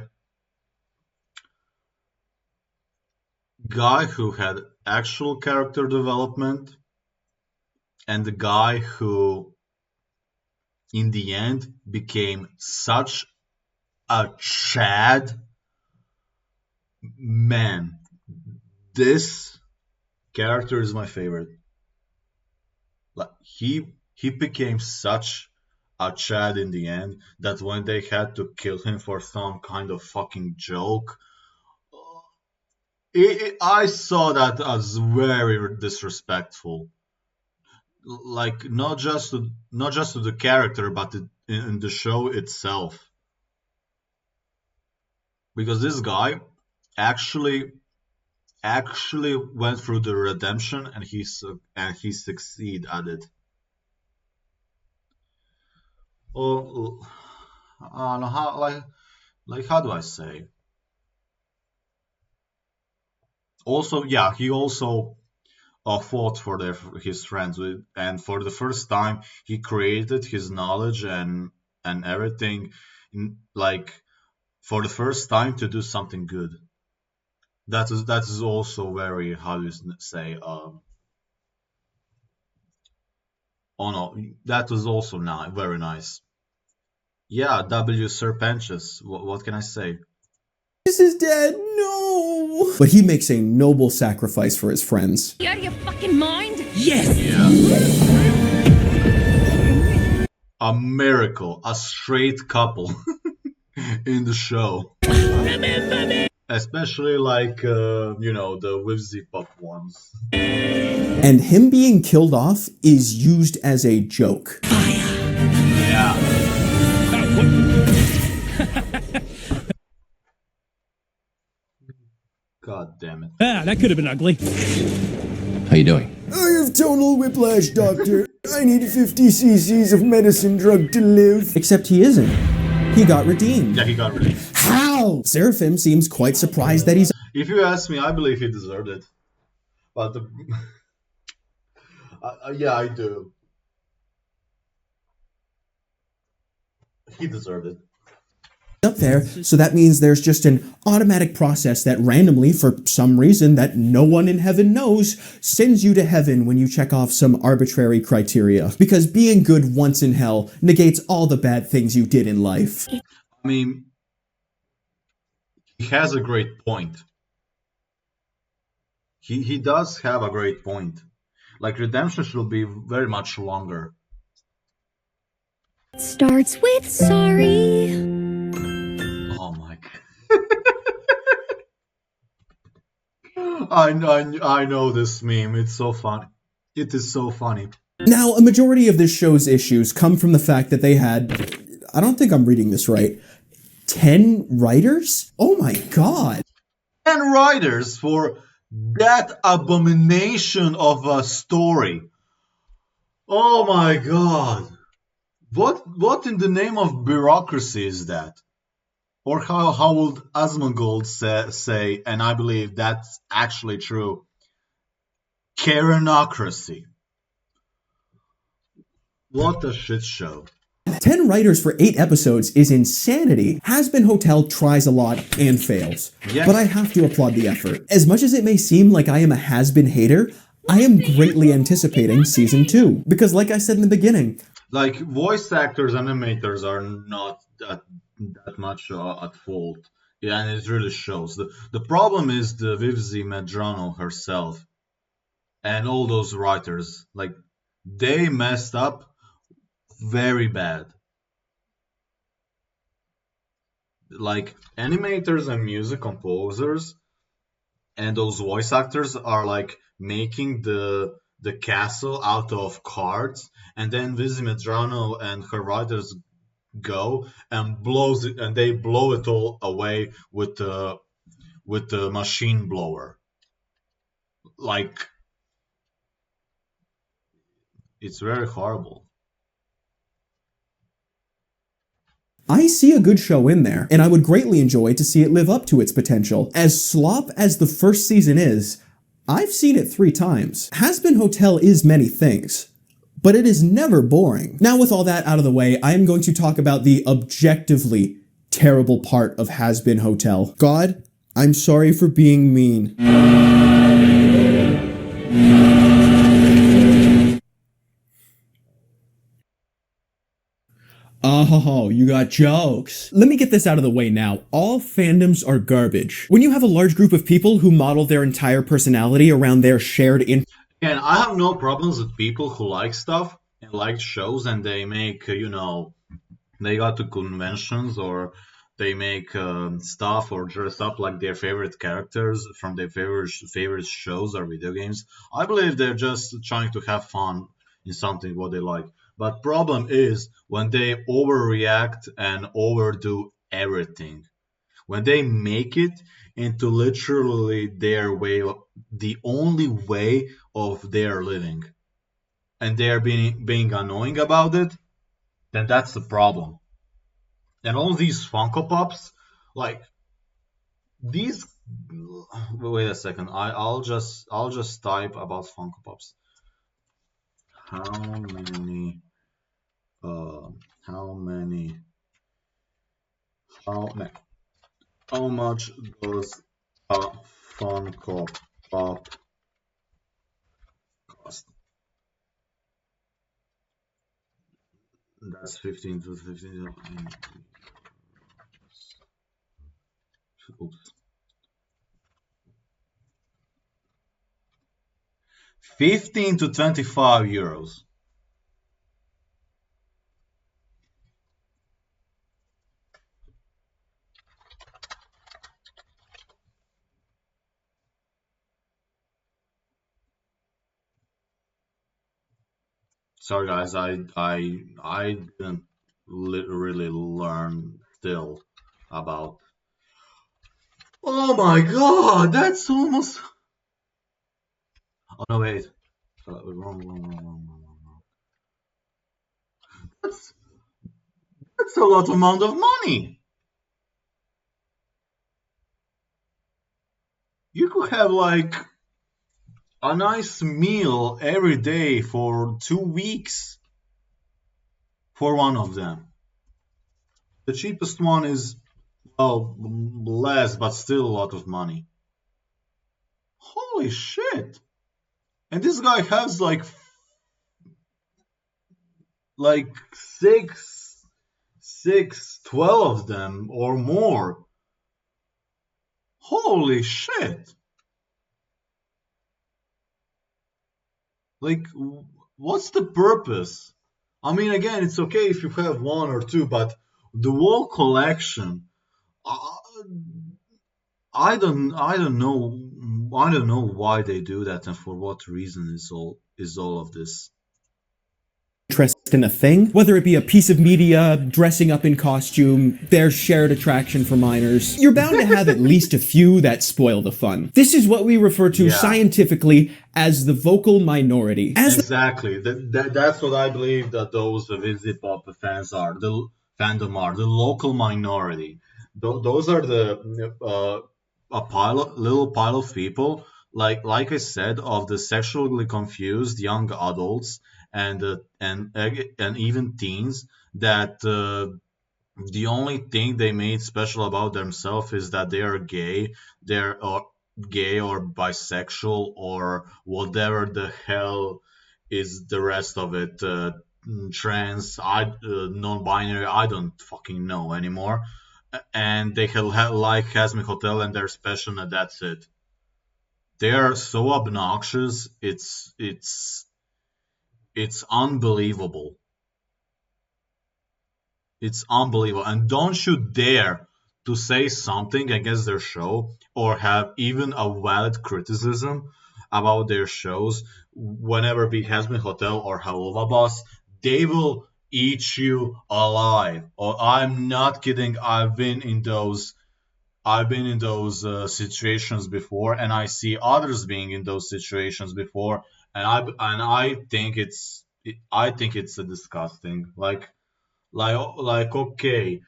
who had actual character development, and the guy who, in the end, became such a Chad. Man, this character is my favorite. Like he became such a Chad in the end that when they had to kill him for some kind of fucking joke, I saw that as very disrespectful. Like not just to the character, but in the show itself. Because this guy actually went through the redemption and he succeeded at it. Oh, I don't know how, how do I say? Also, yeah, he also fought for his friends, and for the first time, he created his knowledge and everything, for the first time to do something good. That is also very, how do you say? Oh no, that was also very nice. Yeah, W. Serpentius. What can I say? This is dead. No. But he makes a noble sacrifice for his friends. You out of your fucking mind? Yes. Yeah. A miracle, a straight couple in the show. Especially the Wivzy Pop ones. And him being killed off is used as a joke. Yeah. God damn it. Ah, that could have been ugly. How you doing? I have tonal whiplash, doctor. I need 50 cc's of medicine drug to live. Except he isn't. He got redeemed. Yeah, he got redeemed. How? Seraphim seems quite surprised that he's... If you ask me, I believe he deserved it. But yeah, I do. He deserved it. Up there, so that means there's just an automatic process that randomly, for some reason that no one in heaven knows, sends you to heaven when you check off some arbitrary criteria. Because being good once in hell negates all the bad things you did in life. I mean, he has a great point. He does have a great point. Like, redemption should be very much longer. Starts with sorry. Oh my god. I know this meme. It's so funny. It is so funny. Now, a majority of this show's issues come from the fact that they had, I don't think I'm reading this right, 10 writers? Oh my god. 10 writers for that abomination of a story. Oh my god. What in the name of bureaucracy is that? Or how would Asmongold say, and I believe that's actually true, Karenocracy. What a shit show. 10 writers for 8 episodes is insanity. Hazbin Hotel tries a lot and fails. Yes. But I have to applaud the effort. As much as it may seem like I am a Hazbin hater, I am greatly anticipating season 2 because, like I said in the beginning, Like voice actors, animators are not that much at fault. Yeah, and it really shows. The problem is the Vivzi Medrano herself and all those writers. Like they messed up very bad. Like animators and music composers and those voice actors are like making the castle out of cards, and then Vizzy Medrano and her writers go and blows it, and they blow it all away with the machine blower. Like it's very horrible. I see a good show in there, and I would greatly enjoy to see it live up to its potential. As slop as the first season is, I've seen it 3 times. Hazbin Hotel is many things, but it is never boring. Now with all that out of the way, I am going to talk about the objectively terrible part of Hazbin Hotel. God, I'm sorry for being mean. Oh, you got jokes. Let me get this out of the way now. All fandoms are garbage. When you have a large group of people who model their entire personality around their shared And I have no problems with people who like stuff and like shows, and they make they go to conventions or they make stuff or dress up like their favorite characters from their favorite shows or video games. I believe they're just trying to have fun in something what they like. But problem is when they overreact and overdo everything. When they make it into literally their way, the only way of their living, and they're being annoying about it, then that's the problem. And all these Funko Pops, like these. Wait a second. I'll just type about Funko Pops. How many? How many? How much does a Funko Pop cost? That's 15 to 15. Oops. 15 to 25 euros. Sorry guys, I didn't really learn still about. Oh my god, that's almost. Oh no, wait. Wrong. That's a lot amount of money. You could have like a nice meal every day for 2 weeks for one of them. The cheapest one is, well, less, but still a lot of money. Holy shit! And this guy has like six, 12 of them or more. Holy shit! Like, what's the purpose? I mean, again, it's okay if you have one or two, but the whole collection, I don't know why they do that and for what reason is all of this. Interest in a thing, whether it be a piece of media, dressing up in costume, their shared attraction for minors, you're bound to have at least a few that spoil the fun. This is what we refer to scientifically as the vocal minority. Exactly. That's what I believe that those Visit Pop fans are, the fandom are, the local minority. Those are the little pile of people, like I said, of the sexually confused young adults and even teens that the only thing they made special about themselves is that they are gay, gay or bisexual or whatever the hell is the rest of it, trans, non-binary, I don't fucking know anymore. And they like Hazbin Hotel and they're special, and that's it. They are so obnoxious. It's unbelievable. It's unbelievable. And don't you dare to say something against their show or have even a valid criticism about their shows whenever it be Hazbin Hotel or Halova Boss. They will eat you alive. Or I'm not kidding. I've been in those situations before, and I see others being in those situations before, and I think it's a disgusting. Like okay,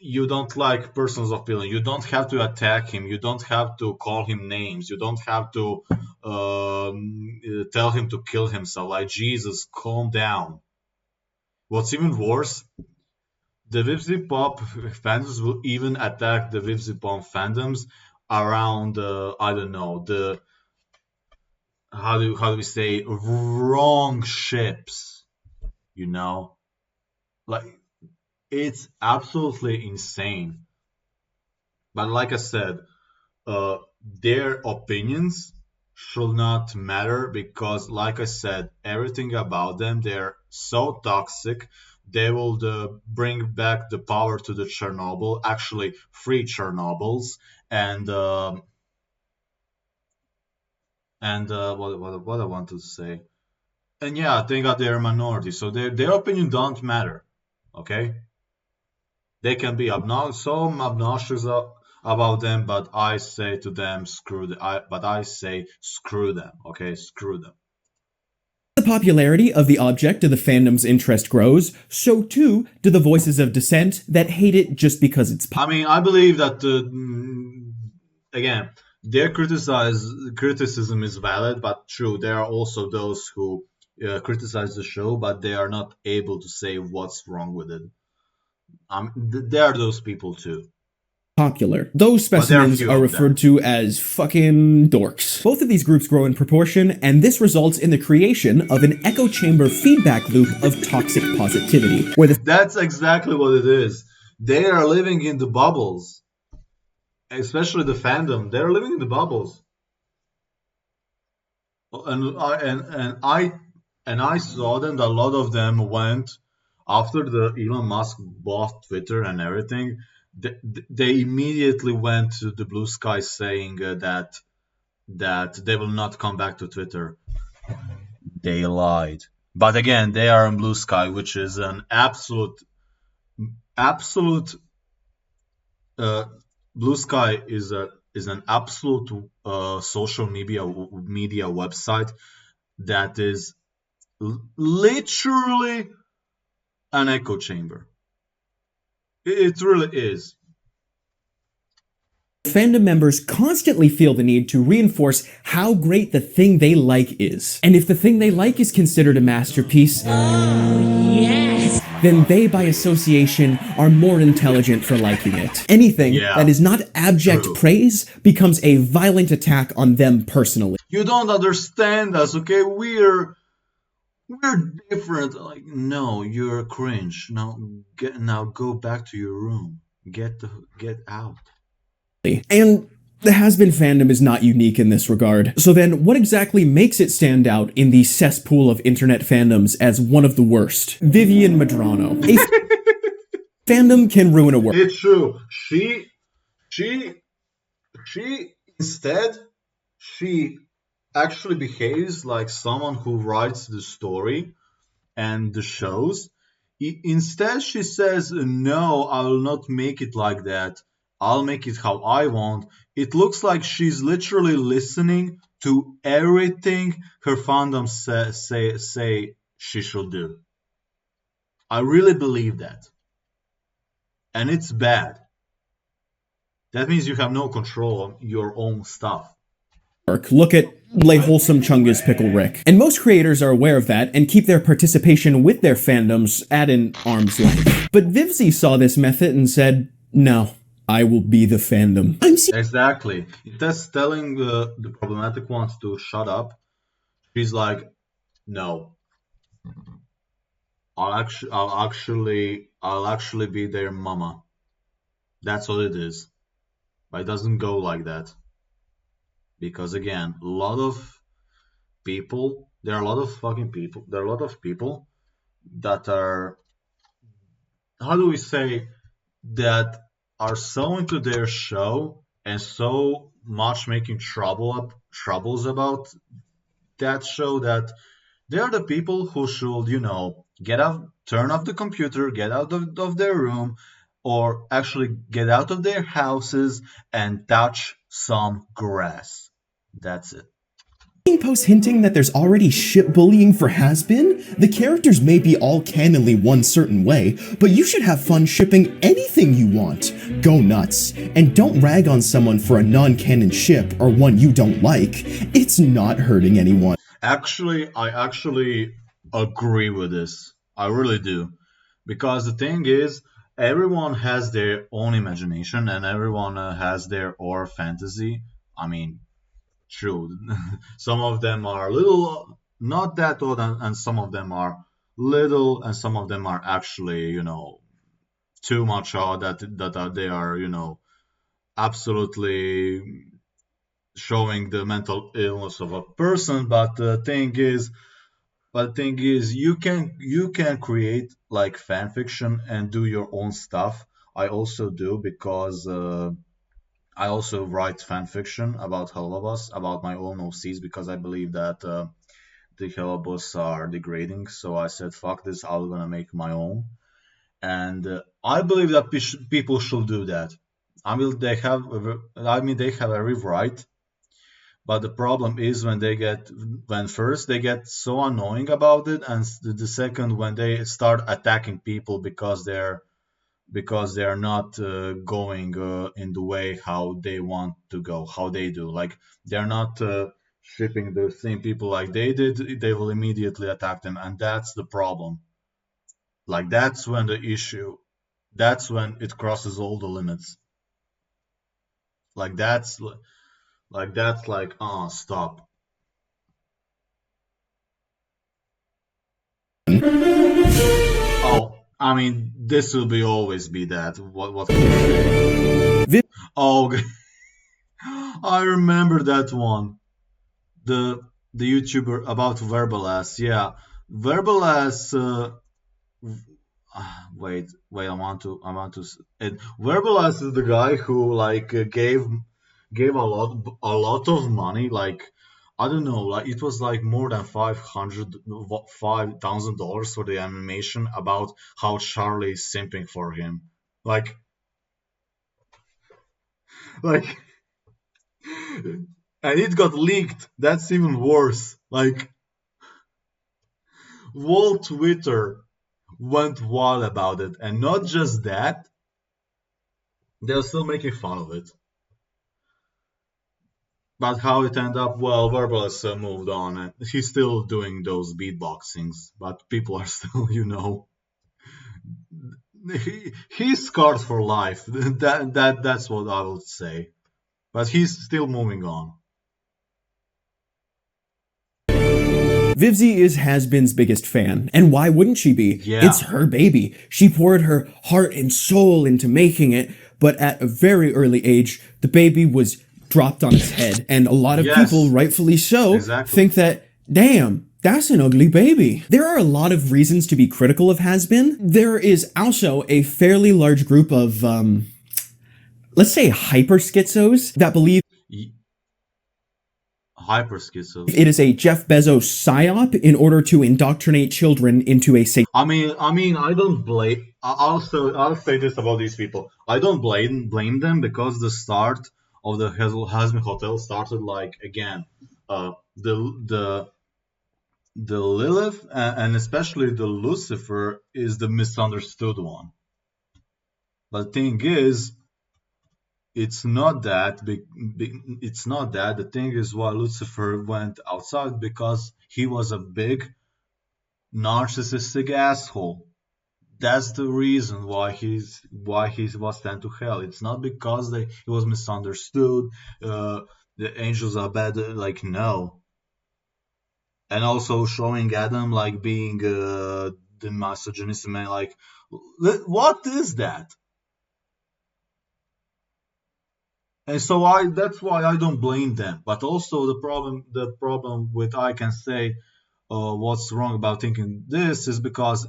you don't like person's opinion. You don't have to attack him. You don't have to call him names. You don't have to tell him to kill himself. Like Jesus, calm down. What's even worse, the Vipsy Pop fandoms will even attack the Vipsy Pop fandoms around I don't know, the how do we say, wrong ships, you know? Like, it's absolutely insane. But like I said, their opinions should not matter because, like I said, everything about them, they're so toxic. They will bring back the power to the Chernobyl, actually free Chernobyls, and what I wanted to say, and yeah, they got their minority, so their opinion don't matter, okay? They can be obnoxious about them, but I say to them, screw them. I say screw them, okay? Screw them. The popularity of the object of the fandom's interest grows, so too do the voices of dissent that hate it just because it's I mean, I believe that, again, their criticism is valid, but true, there are also those who criticize the show, but they are not able to say what's wrong with it. There are those people too. Popular. Those specimens are referred to as fucking dorks. Both of these groups grow in proportion, and this results in the creation of an echo chamber feedback loop of toxic positivity, where That's exactly what it is. They are living in the bubbles. Especially the fandom. They're living in the bubbles. And I saw them, a lot of them went after the Elon Musk bought Twitter and everything. They immediately went to the blue sky saying that they will not come back to Twitter. They lied. But again, they are in blue sky, which is an absolute blue sky is an absolute social media website that is literally an echo chamber. It really is. Fandom members constantly feel the need to reinforce how great the thing they like is. And if the thing they like is considered a masterpiece, then they, by association, are more intelligent for liking it. Anything that is not abject praise becomes a violent attack on them personally. You don't understand us, okay? We're different. Like, no, you're cringe. Now go back to your room. Get out. And the Hazbin fandom is not unique in this regard. So then, what exactly makes it stand out in the cesspool of internet fandoms as one of the worst? Vivian Madrano. A fandom can ruin a work. It's true. She actually behaves like someone who writes the story and the shows. Instead, she says, no, I will not make it like that. I'll make it how I want. It looks like she's literally listening to everything her fandom say she should do. I really believe that. And it's bad. That means you have no control on your own stuff. Look at Lay Wholesome Chungus Pickle Rick. And most creators are aware of that and keep their participation with their fandoms at an arm's length. But Vivsy saw this method and said, no, I will be the fandom. Exactly. That's telling the problematic ones to shut up. She's like, no, I'll actually be their mama. That's what it is. But it doesn't go like that because again, a lot of people. There are a lot of fucking people. There are a lot of people that are. How do we say that are so into their show and so much making troubles about that show that they are the people who should, get out, turn off the computer, get out of their room, or actually get out of their houses and touch some grass. That's it. Posts hinting that there's already ship bullying for Hazbin? The characters may be all canonly one certain way, but you should have fun shipping anything you want. Go nuts. And don't rag on someone for a non-canon ship or one you don't like. It's not hurting anyone. Actually, I actually agree with this. I really do. Because the thing is, everyone has their own imagination and everyone has their own fantasy. I mean, true. Some of them are little, not that old, and some of them are little, and some of them are actually, too much odd they are, absolutely showing the mental illness of a person. But the thing is, you can create like fan fiction and do your own stuff. I also do because I also write fan fiction about Helluva about my own OCs because I believe that the Hellubos are degrading. So I said, "Fuck this! I'm gonna make my own," and I believe that people should do that. They have every right, but the problem is when first they get so annoying about it, and the second when they start attacking people because they're not going in the way how they want to go, how they do. Like they're not shipping the same people like they did. They will immediately attack them, and that's the problem. Like that's when the issue. That's when it crosses all the limits. Like that's like stop. Oh, I mean, this will be always be that. What can you say? Oh, I remember that one. The the YouTuber about Verbalas. Yeah, Verbalas. Wait. Verbalas is the guy who like gave a lot of money. Like I don't know, like it was like more than $5,000 for the animation about how Charlie is simping for him. Like like and it got leaked. That's even worse. Like whole Twitter went wild about it, and not just that, they're still making fun of it. But how it ended up, well, Verbalus moved on, and he's still doing those beatboxings, but people are still, he's scarred for life. That's what I would say. But he's still moving on. Vivzy is Hazbin's biggest fan, and why wouldn't she be? Yeah. It's her baby. She poured her heart and soul into making it, but at a very early age, the baby was dropped on its head, and a lot of people, rightfully so, think that, damn, that's an ugly baby. There are a lot of reasons to be critical of Hazbin. There is also a fairly large group of, let's say hyperschizos that believe Hyperschizos. it is a Jeff Bezos psyop in order to indoctrinate children into a I mean, I don't blame. I'll say this about these people. I don't blame them because the start of the Hazbin Hotel started like again, the Lilith and especially the Lucifer is the misunderstood one. But the thing is, it's not that it's not that. The thing is why Lucifer went outside because he was a big narcissistic asshole. That's the reason why he was sent to hell. It's not because he was misunderstood. Uh, the angels are bad. Like no, and also showing Adam like being the misogynistic man. Like, what is that? And so that's why I don't blame them. But also the problem with I can say what's wrong about thinking this is because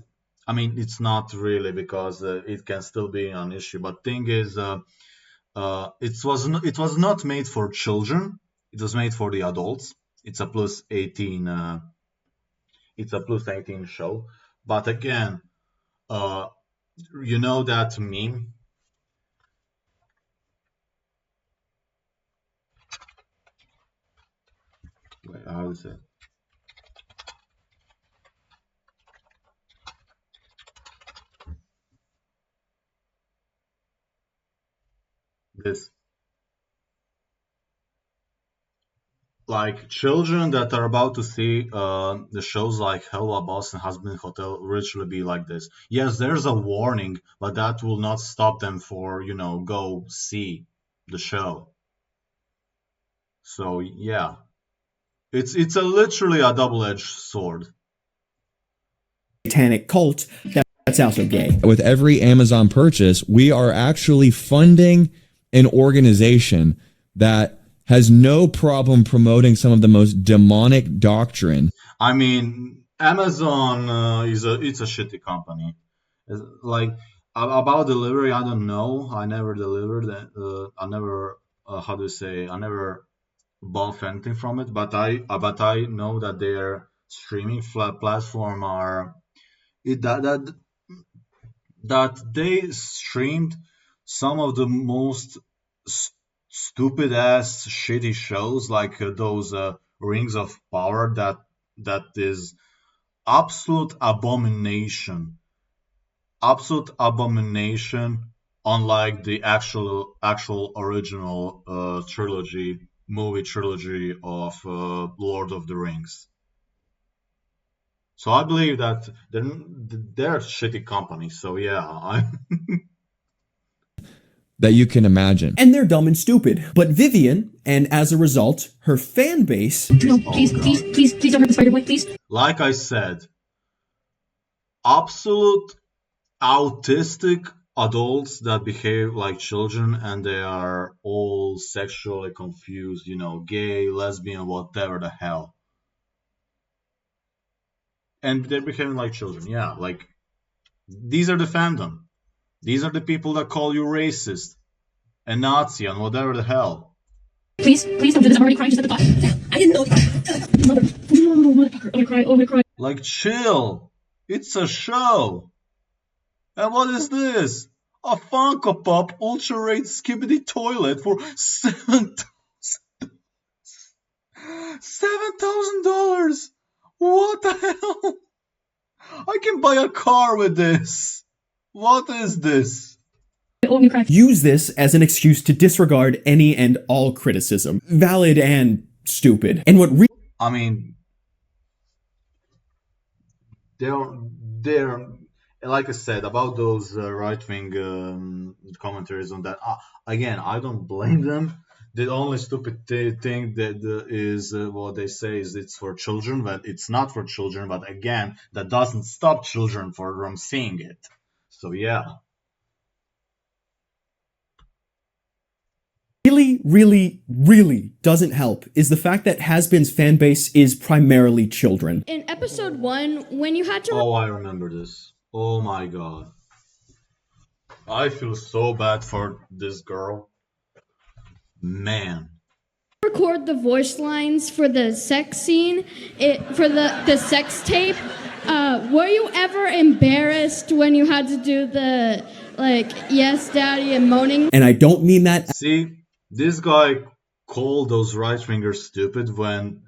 I mean it's not really because it can still be an issue. But thing is, it was not made for children. It was made for the adults. It's a plus 18. It's a plus 18 show. But again, uh, you know that meme. Wait, how is it? This like children that are about to see the shows like Hello Boss and Hazbin Hotel literally be like this. Yes, there's a warning, but that will not stop them for go see the show. So yeah, it's a literally a double-edged sword. Satanic cult that's also gay. With every Amazon purchase, we are actually funding an organization that has no problem promoting some of the most demonic doctrine. I mean, Amazon it's a shitty company. Like about delivery, I don't know. I never delivered. I never how do you say? I never bought anything from it. But I know that their streaming platform are it that they streamed some of the most stupid ass shitty shows like those Rings of Power that is absolute abomination, absolute abomination. Unlike the actual original movie trilogy of Lord of the Rings. So I believe that they're a shitty company. So yeah, that you can imagine. And they're dumb and stupid. But Vivian, and as a result, her fan base. No, please don't hurt the spider boy, please. Like I said, absolute autistic adults that behave like children and they are all sexually confused, gay, lesbian, whatever the hell. And they're behaving like children, yeah. Like, these are the fandom. These are the people that call you racist and Nazi and whatever the hell. Please don't do this. I'm already crying just at the thought. I didn't know. Motherfucker. I'm gonna cry. Like, chill. It's a show. And what is this? A Funko Pop Ultra Rate Skibidi Toilet for $7,000. What the hell? I can buy a car with this. What is this? Use this as an excuse to disregard any and all criticism, valid and stupid. And what I mean, they're like I said about those right-wing commentaries on that. Again, I don't blame them. The only stupid thing that is what they say is it's for children, but it's not for children. But again, that doesn't stop children from seeing it. So yeah. Really doesn't help is the fact that Hazbin's fan base is primarily children. In episode 1, when you had to... Oh, I remember this. Oh my god. I feel so bad for this girl. Man. Record the voice lines for the sex scene, for the sex tape. Were you ever embarrassed when you had to do the, like, yes, daddy, and moaning? And I don't mean that. See, this guy called those right-wingers stupid when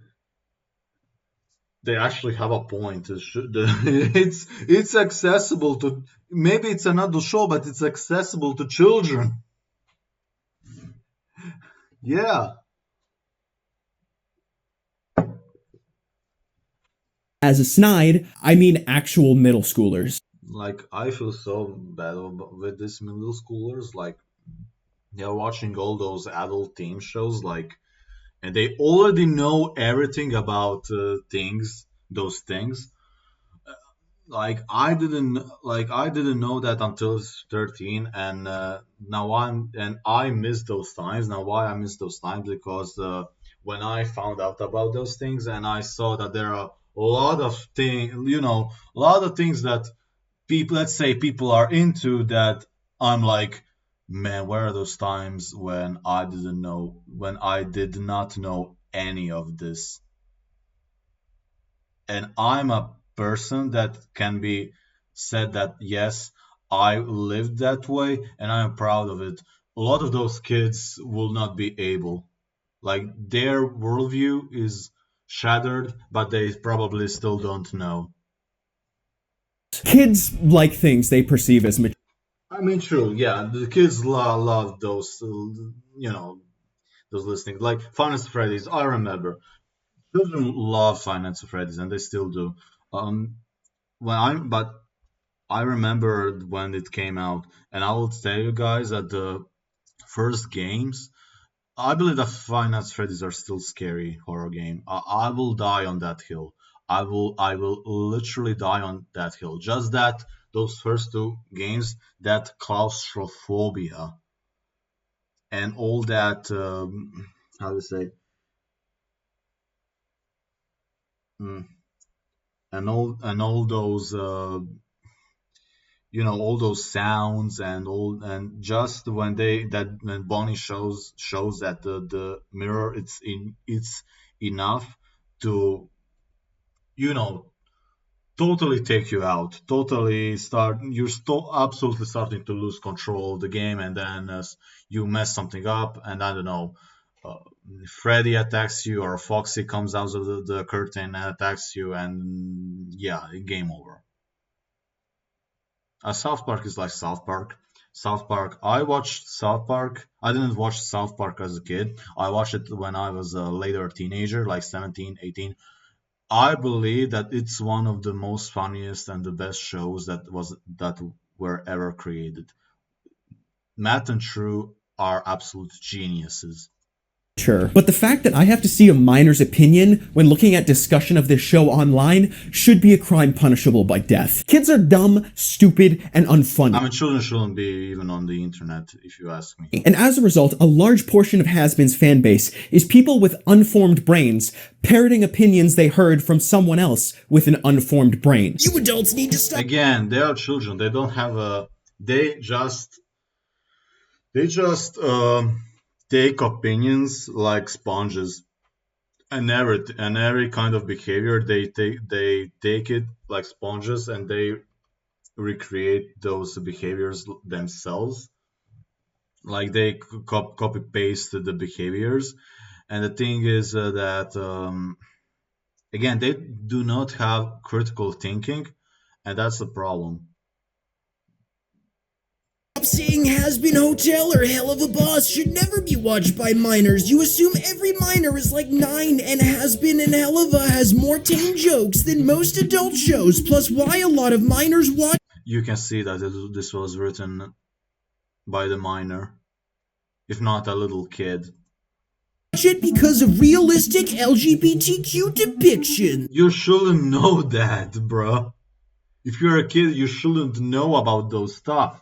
they actually have a point. It's accessible to, maybe it's an adult show, but it's accessible to children. Yeah. As a snide, I mean actual middle schoolers. like I feel so bad with these middle schoolers. Like they're watching all those adult theme shows, like, and they already know everything about those things. Like I didn't know that until 13, and now I miss those times. Now why I miss those times? Because when I found out about those things and I saw that there are a lot of a lot of things that people, let's say, people are into, that I'm like, man, where are those times when I did not know any of this? And I'm a person that can be said that yes, I lived that way and I'm proud of it. A lot of those kids will not be able, like, their worldview is shattered, but they probably still don't know. Kids like things they perceive as mature. I mean, true, yeah, the kids love those, those listening, like Finance Freddy's. I remember children love Finance Freddy's, and they still do. Um, but I remember when it came out, and I will tell you guys that the first games, I believe that Finance Freddy's are still scary horror game. I will die on that hill. I will literally die on that hill. Just that those first two games, that claustrophobia and all that, how to say, mm, and all those all those sounds, and just when Bonnie shows that the mirror, it's enough to you know totally take you out, totally absolutely starting to lose control of the game, and then you mess something up, and I don't know, uh, Freddy attacks you, or Foxy comes out of the curtain and attacks you, and yeah, game over. South Park is like South Park. South Park. I watched South Park. I didn't watch South Park as a kid. I watched it when I was a later teenager, like 17, 18. I believe that it's one of the most funniest and the best shows that were ever created. Matt and True are absolute geniuses. Sure. But the fact that I have to see a minor's opinion when looking at discussion of this show online should be a crime punishable by death. Kids are dumb, stupid, and unfunny. I mean, children shouldn't be even on the internet, if you ask me. And as a result, a large portion of Hazbin's fan base is people with unformed brains parroting opinions they heard from someone else with an unformed brain. You adults need to stop. Again, they are children. They don't have a. They just take opinions like sponges, and every kind of behavior they take it like sponges, and they recreate those behaviors themselves. Like they copy paste the behaviors, and the thing is that again, they do not have critical thinking, and that's the problem. Seeing Hazbin Hotel or Hell of a Boss should never be watched by minors. You assume every minor is like 9, and Hazbin and Hell of a has more tame jokes than most adult shows, plus why a lot of minors watch. You can see that this was written by the minor, if not a little kid. It because of realistic LGBTQ depiction. You shouldn't know that, bro. If you're a kid, you shouldn't know about those stuff.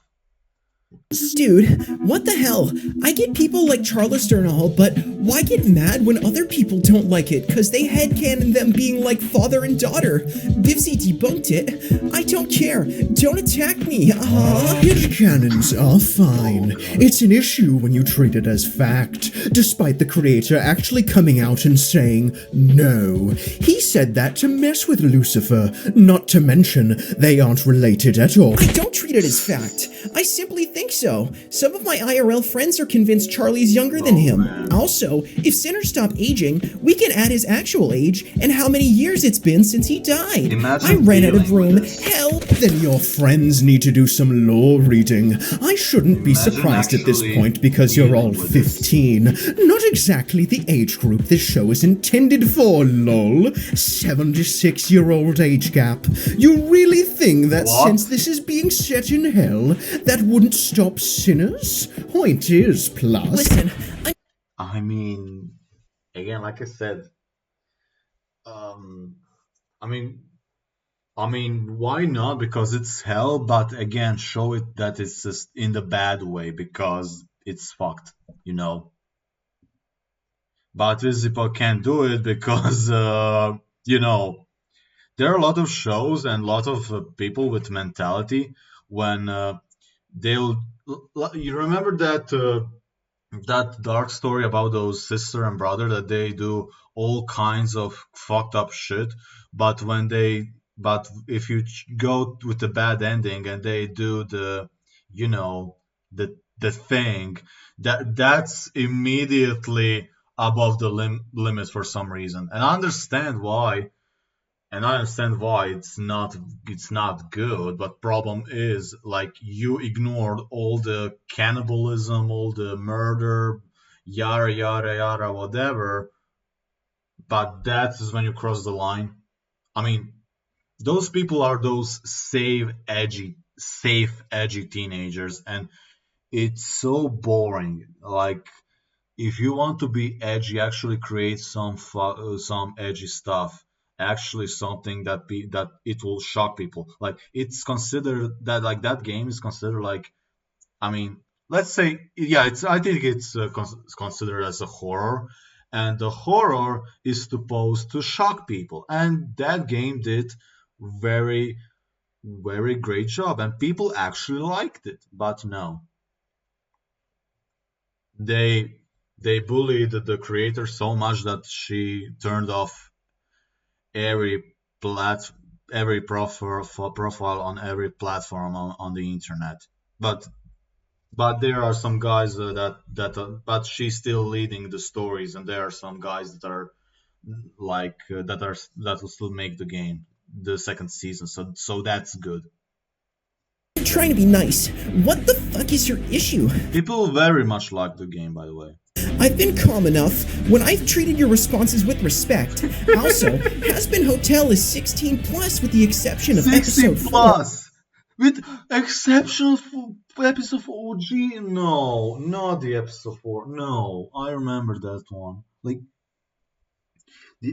Dude, what the hell? I get people like Charlister and all, but why get mad when other people don't like it? Cause they headcanon them being like father and daughter. Bivsy debunked it. I don't care. Don't attack me. Headcanons are fine. It's an issue when you treat it as fact, despite the creator actually coming out and saying no. He said that to mess with Lucifer, not to mention they aren't related at all. I don't treat it as fact. I simply think think so. Some of my IRL friends are convinced Charlie's younger than him. Also, if Sinner stopped aging, we can add his actual age and how many years it's been since he died. I ran out of room. Help! Then your friends need to do some lore reading. I shouldn't be surprised at this point because you're all 15. Not exactly the age group this show is intended for, lol. 76-year-old age gap. You really think that since this is being set in hell, that wouldn't stop sinners? Point is, plus... Listen, I mean, again, like I said, I mean, why not? Because it's hell, but again, show it that it's just in the bad way because it's fucked, you know. But these people can't do it because, you know, there are a lot of shows and a lot of people with mentality when they'll. You remember that dark story about those sister and brother that they do all kinds of fucked up shit, but if you go with the bad ending and they do the, you know, the thing that's immediately above the limit for some reason, and I understand why. It's not good, but problem is like you ignored all the cannibalism, all the murder, yada yada yada, whatever. But that is when you cross the line. I mean, those people are those safe, edgy teenagers, and it's so boring. Like, if you want to be edgy, actually create some edgy stuff. Actually, something that it will shock people. Like, it's considered that, like, that game is considered like, I mean, let's say, yeah, I think it's considered as a horror, and the horror is supposed to shock people, and that game did very, very great job, and people actually liked it. But no, they bullied the creator so much that she turned off every plat every profile on every platform on the internet. But there are some guys but she's still leading the stories, and there are some guys that are like that will still make the game the second season. So that's good. I'm trying to be nice. What the fuck is your issue? People very much like the game, by the way. I've been calm enough when I've treated your responses with respect. Also, Hazbin Hotel is 16 plus with the exception of 16 episode plus 4. With exception for episode 4 OG. No, not the episode 4. No, I remember that one. Like,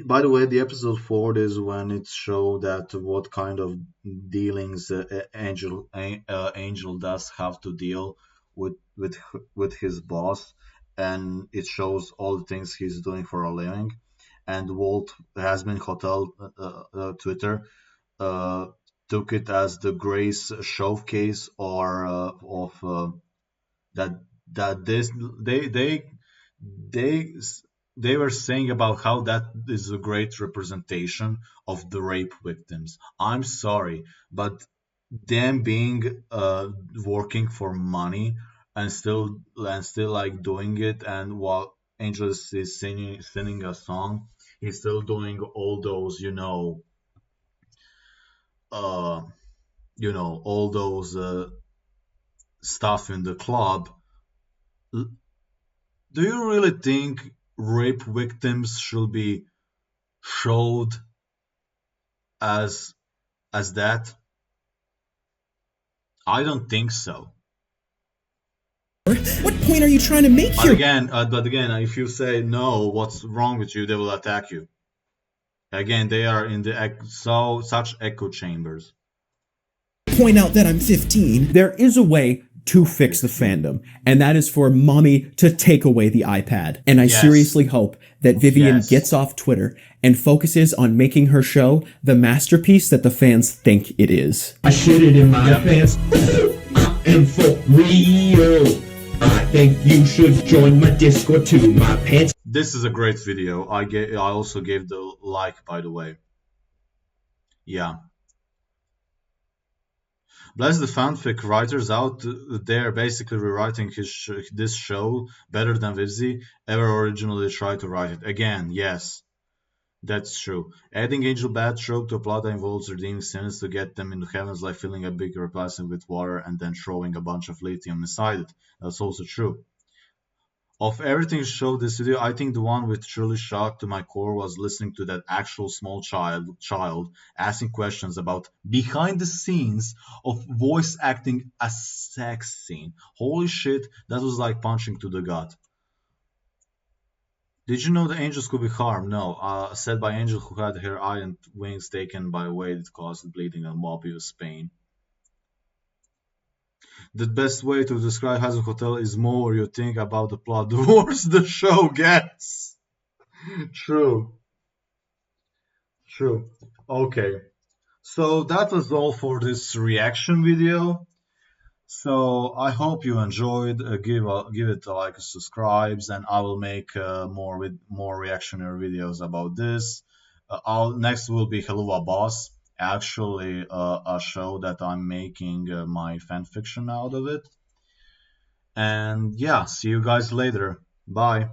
by the way, the episode 4 is when it showed that what kind of dealings Angel does have to deal with his boss, and it shows all the things he's doing for a living. And Walt Hazbin Hotel Twitter took it as the Grace showcase, or that this they were saying about how that is a great representation of the rape victims. I'm sorry, but them being working for money and still like doing it, and while Angel is singing a song, he's still doing all those all those stuff in the club. Do you really think rape victims should be showed as that? I don't think so. What point are you trying to make here? But again, if you say no, what's wrong with you? They will attack you. Again, they are in such echo chambers. Point out that I'm 15. There is a way to fix the fandom, and that is for mommy to take away the iPad. And I seriously hope that Vivian gets off Twitter and focuses on making her show the masterpiece that the fans think it is. I shit it in my pants. I am for real. I think you should join my Discord too. My pants. This is a great video. I also gave the like, by the way. Yeah. Bless the fanfic writers out there basically rewriting this show better than Vivzi ever originally tried to write it. Again, yes, that's true. Adding Angel Bat trope to a plot that involves redeeming sinners to get them into heaven is like filling a big replacement with water and then throwing a bunch of lithium inside it. That's also true. Of everything showed this video, I think the one which truly shocked to my core was listening to that actual small child asking questions about behind the scenes of voice acting a sex scene. Holy shit, that was like punching to the gut. Did you know the angels could be harmed? No, said by angel who had her eye and wings taken by a weight that caused bleeding and obvious pain. The best way to describe Hazbin Hotel is more you think about the plot, the worse the show gets. True. True. Okay. So that was all for this reaction video. So I hope you enjoyed. Give it a like, subscribes, and I will make more reactionary videos about this. Next will be Helluva Boss, actually a show that I'm making my fanfiction out of it. And yeah, see you guys later. Bye.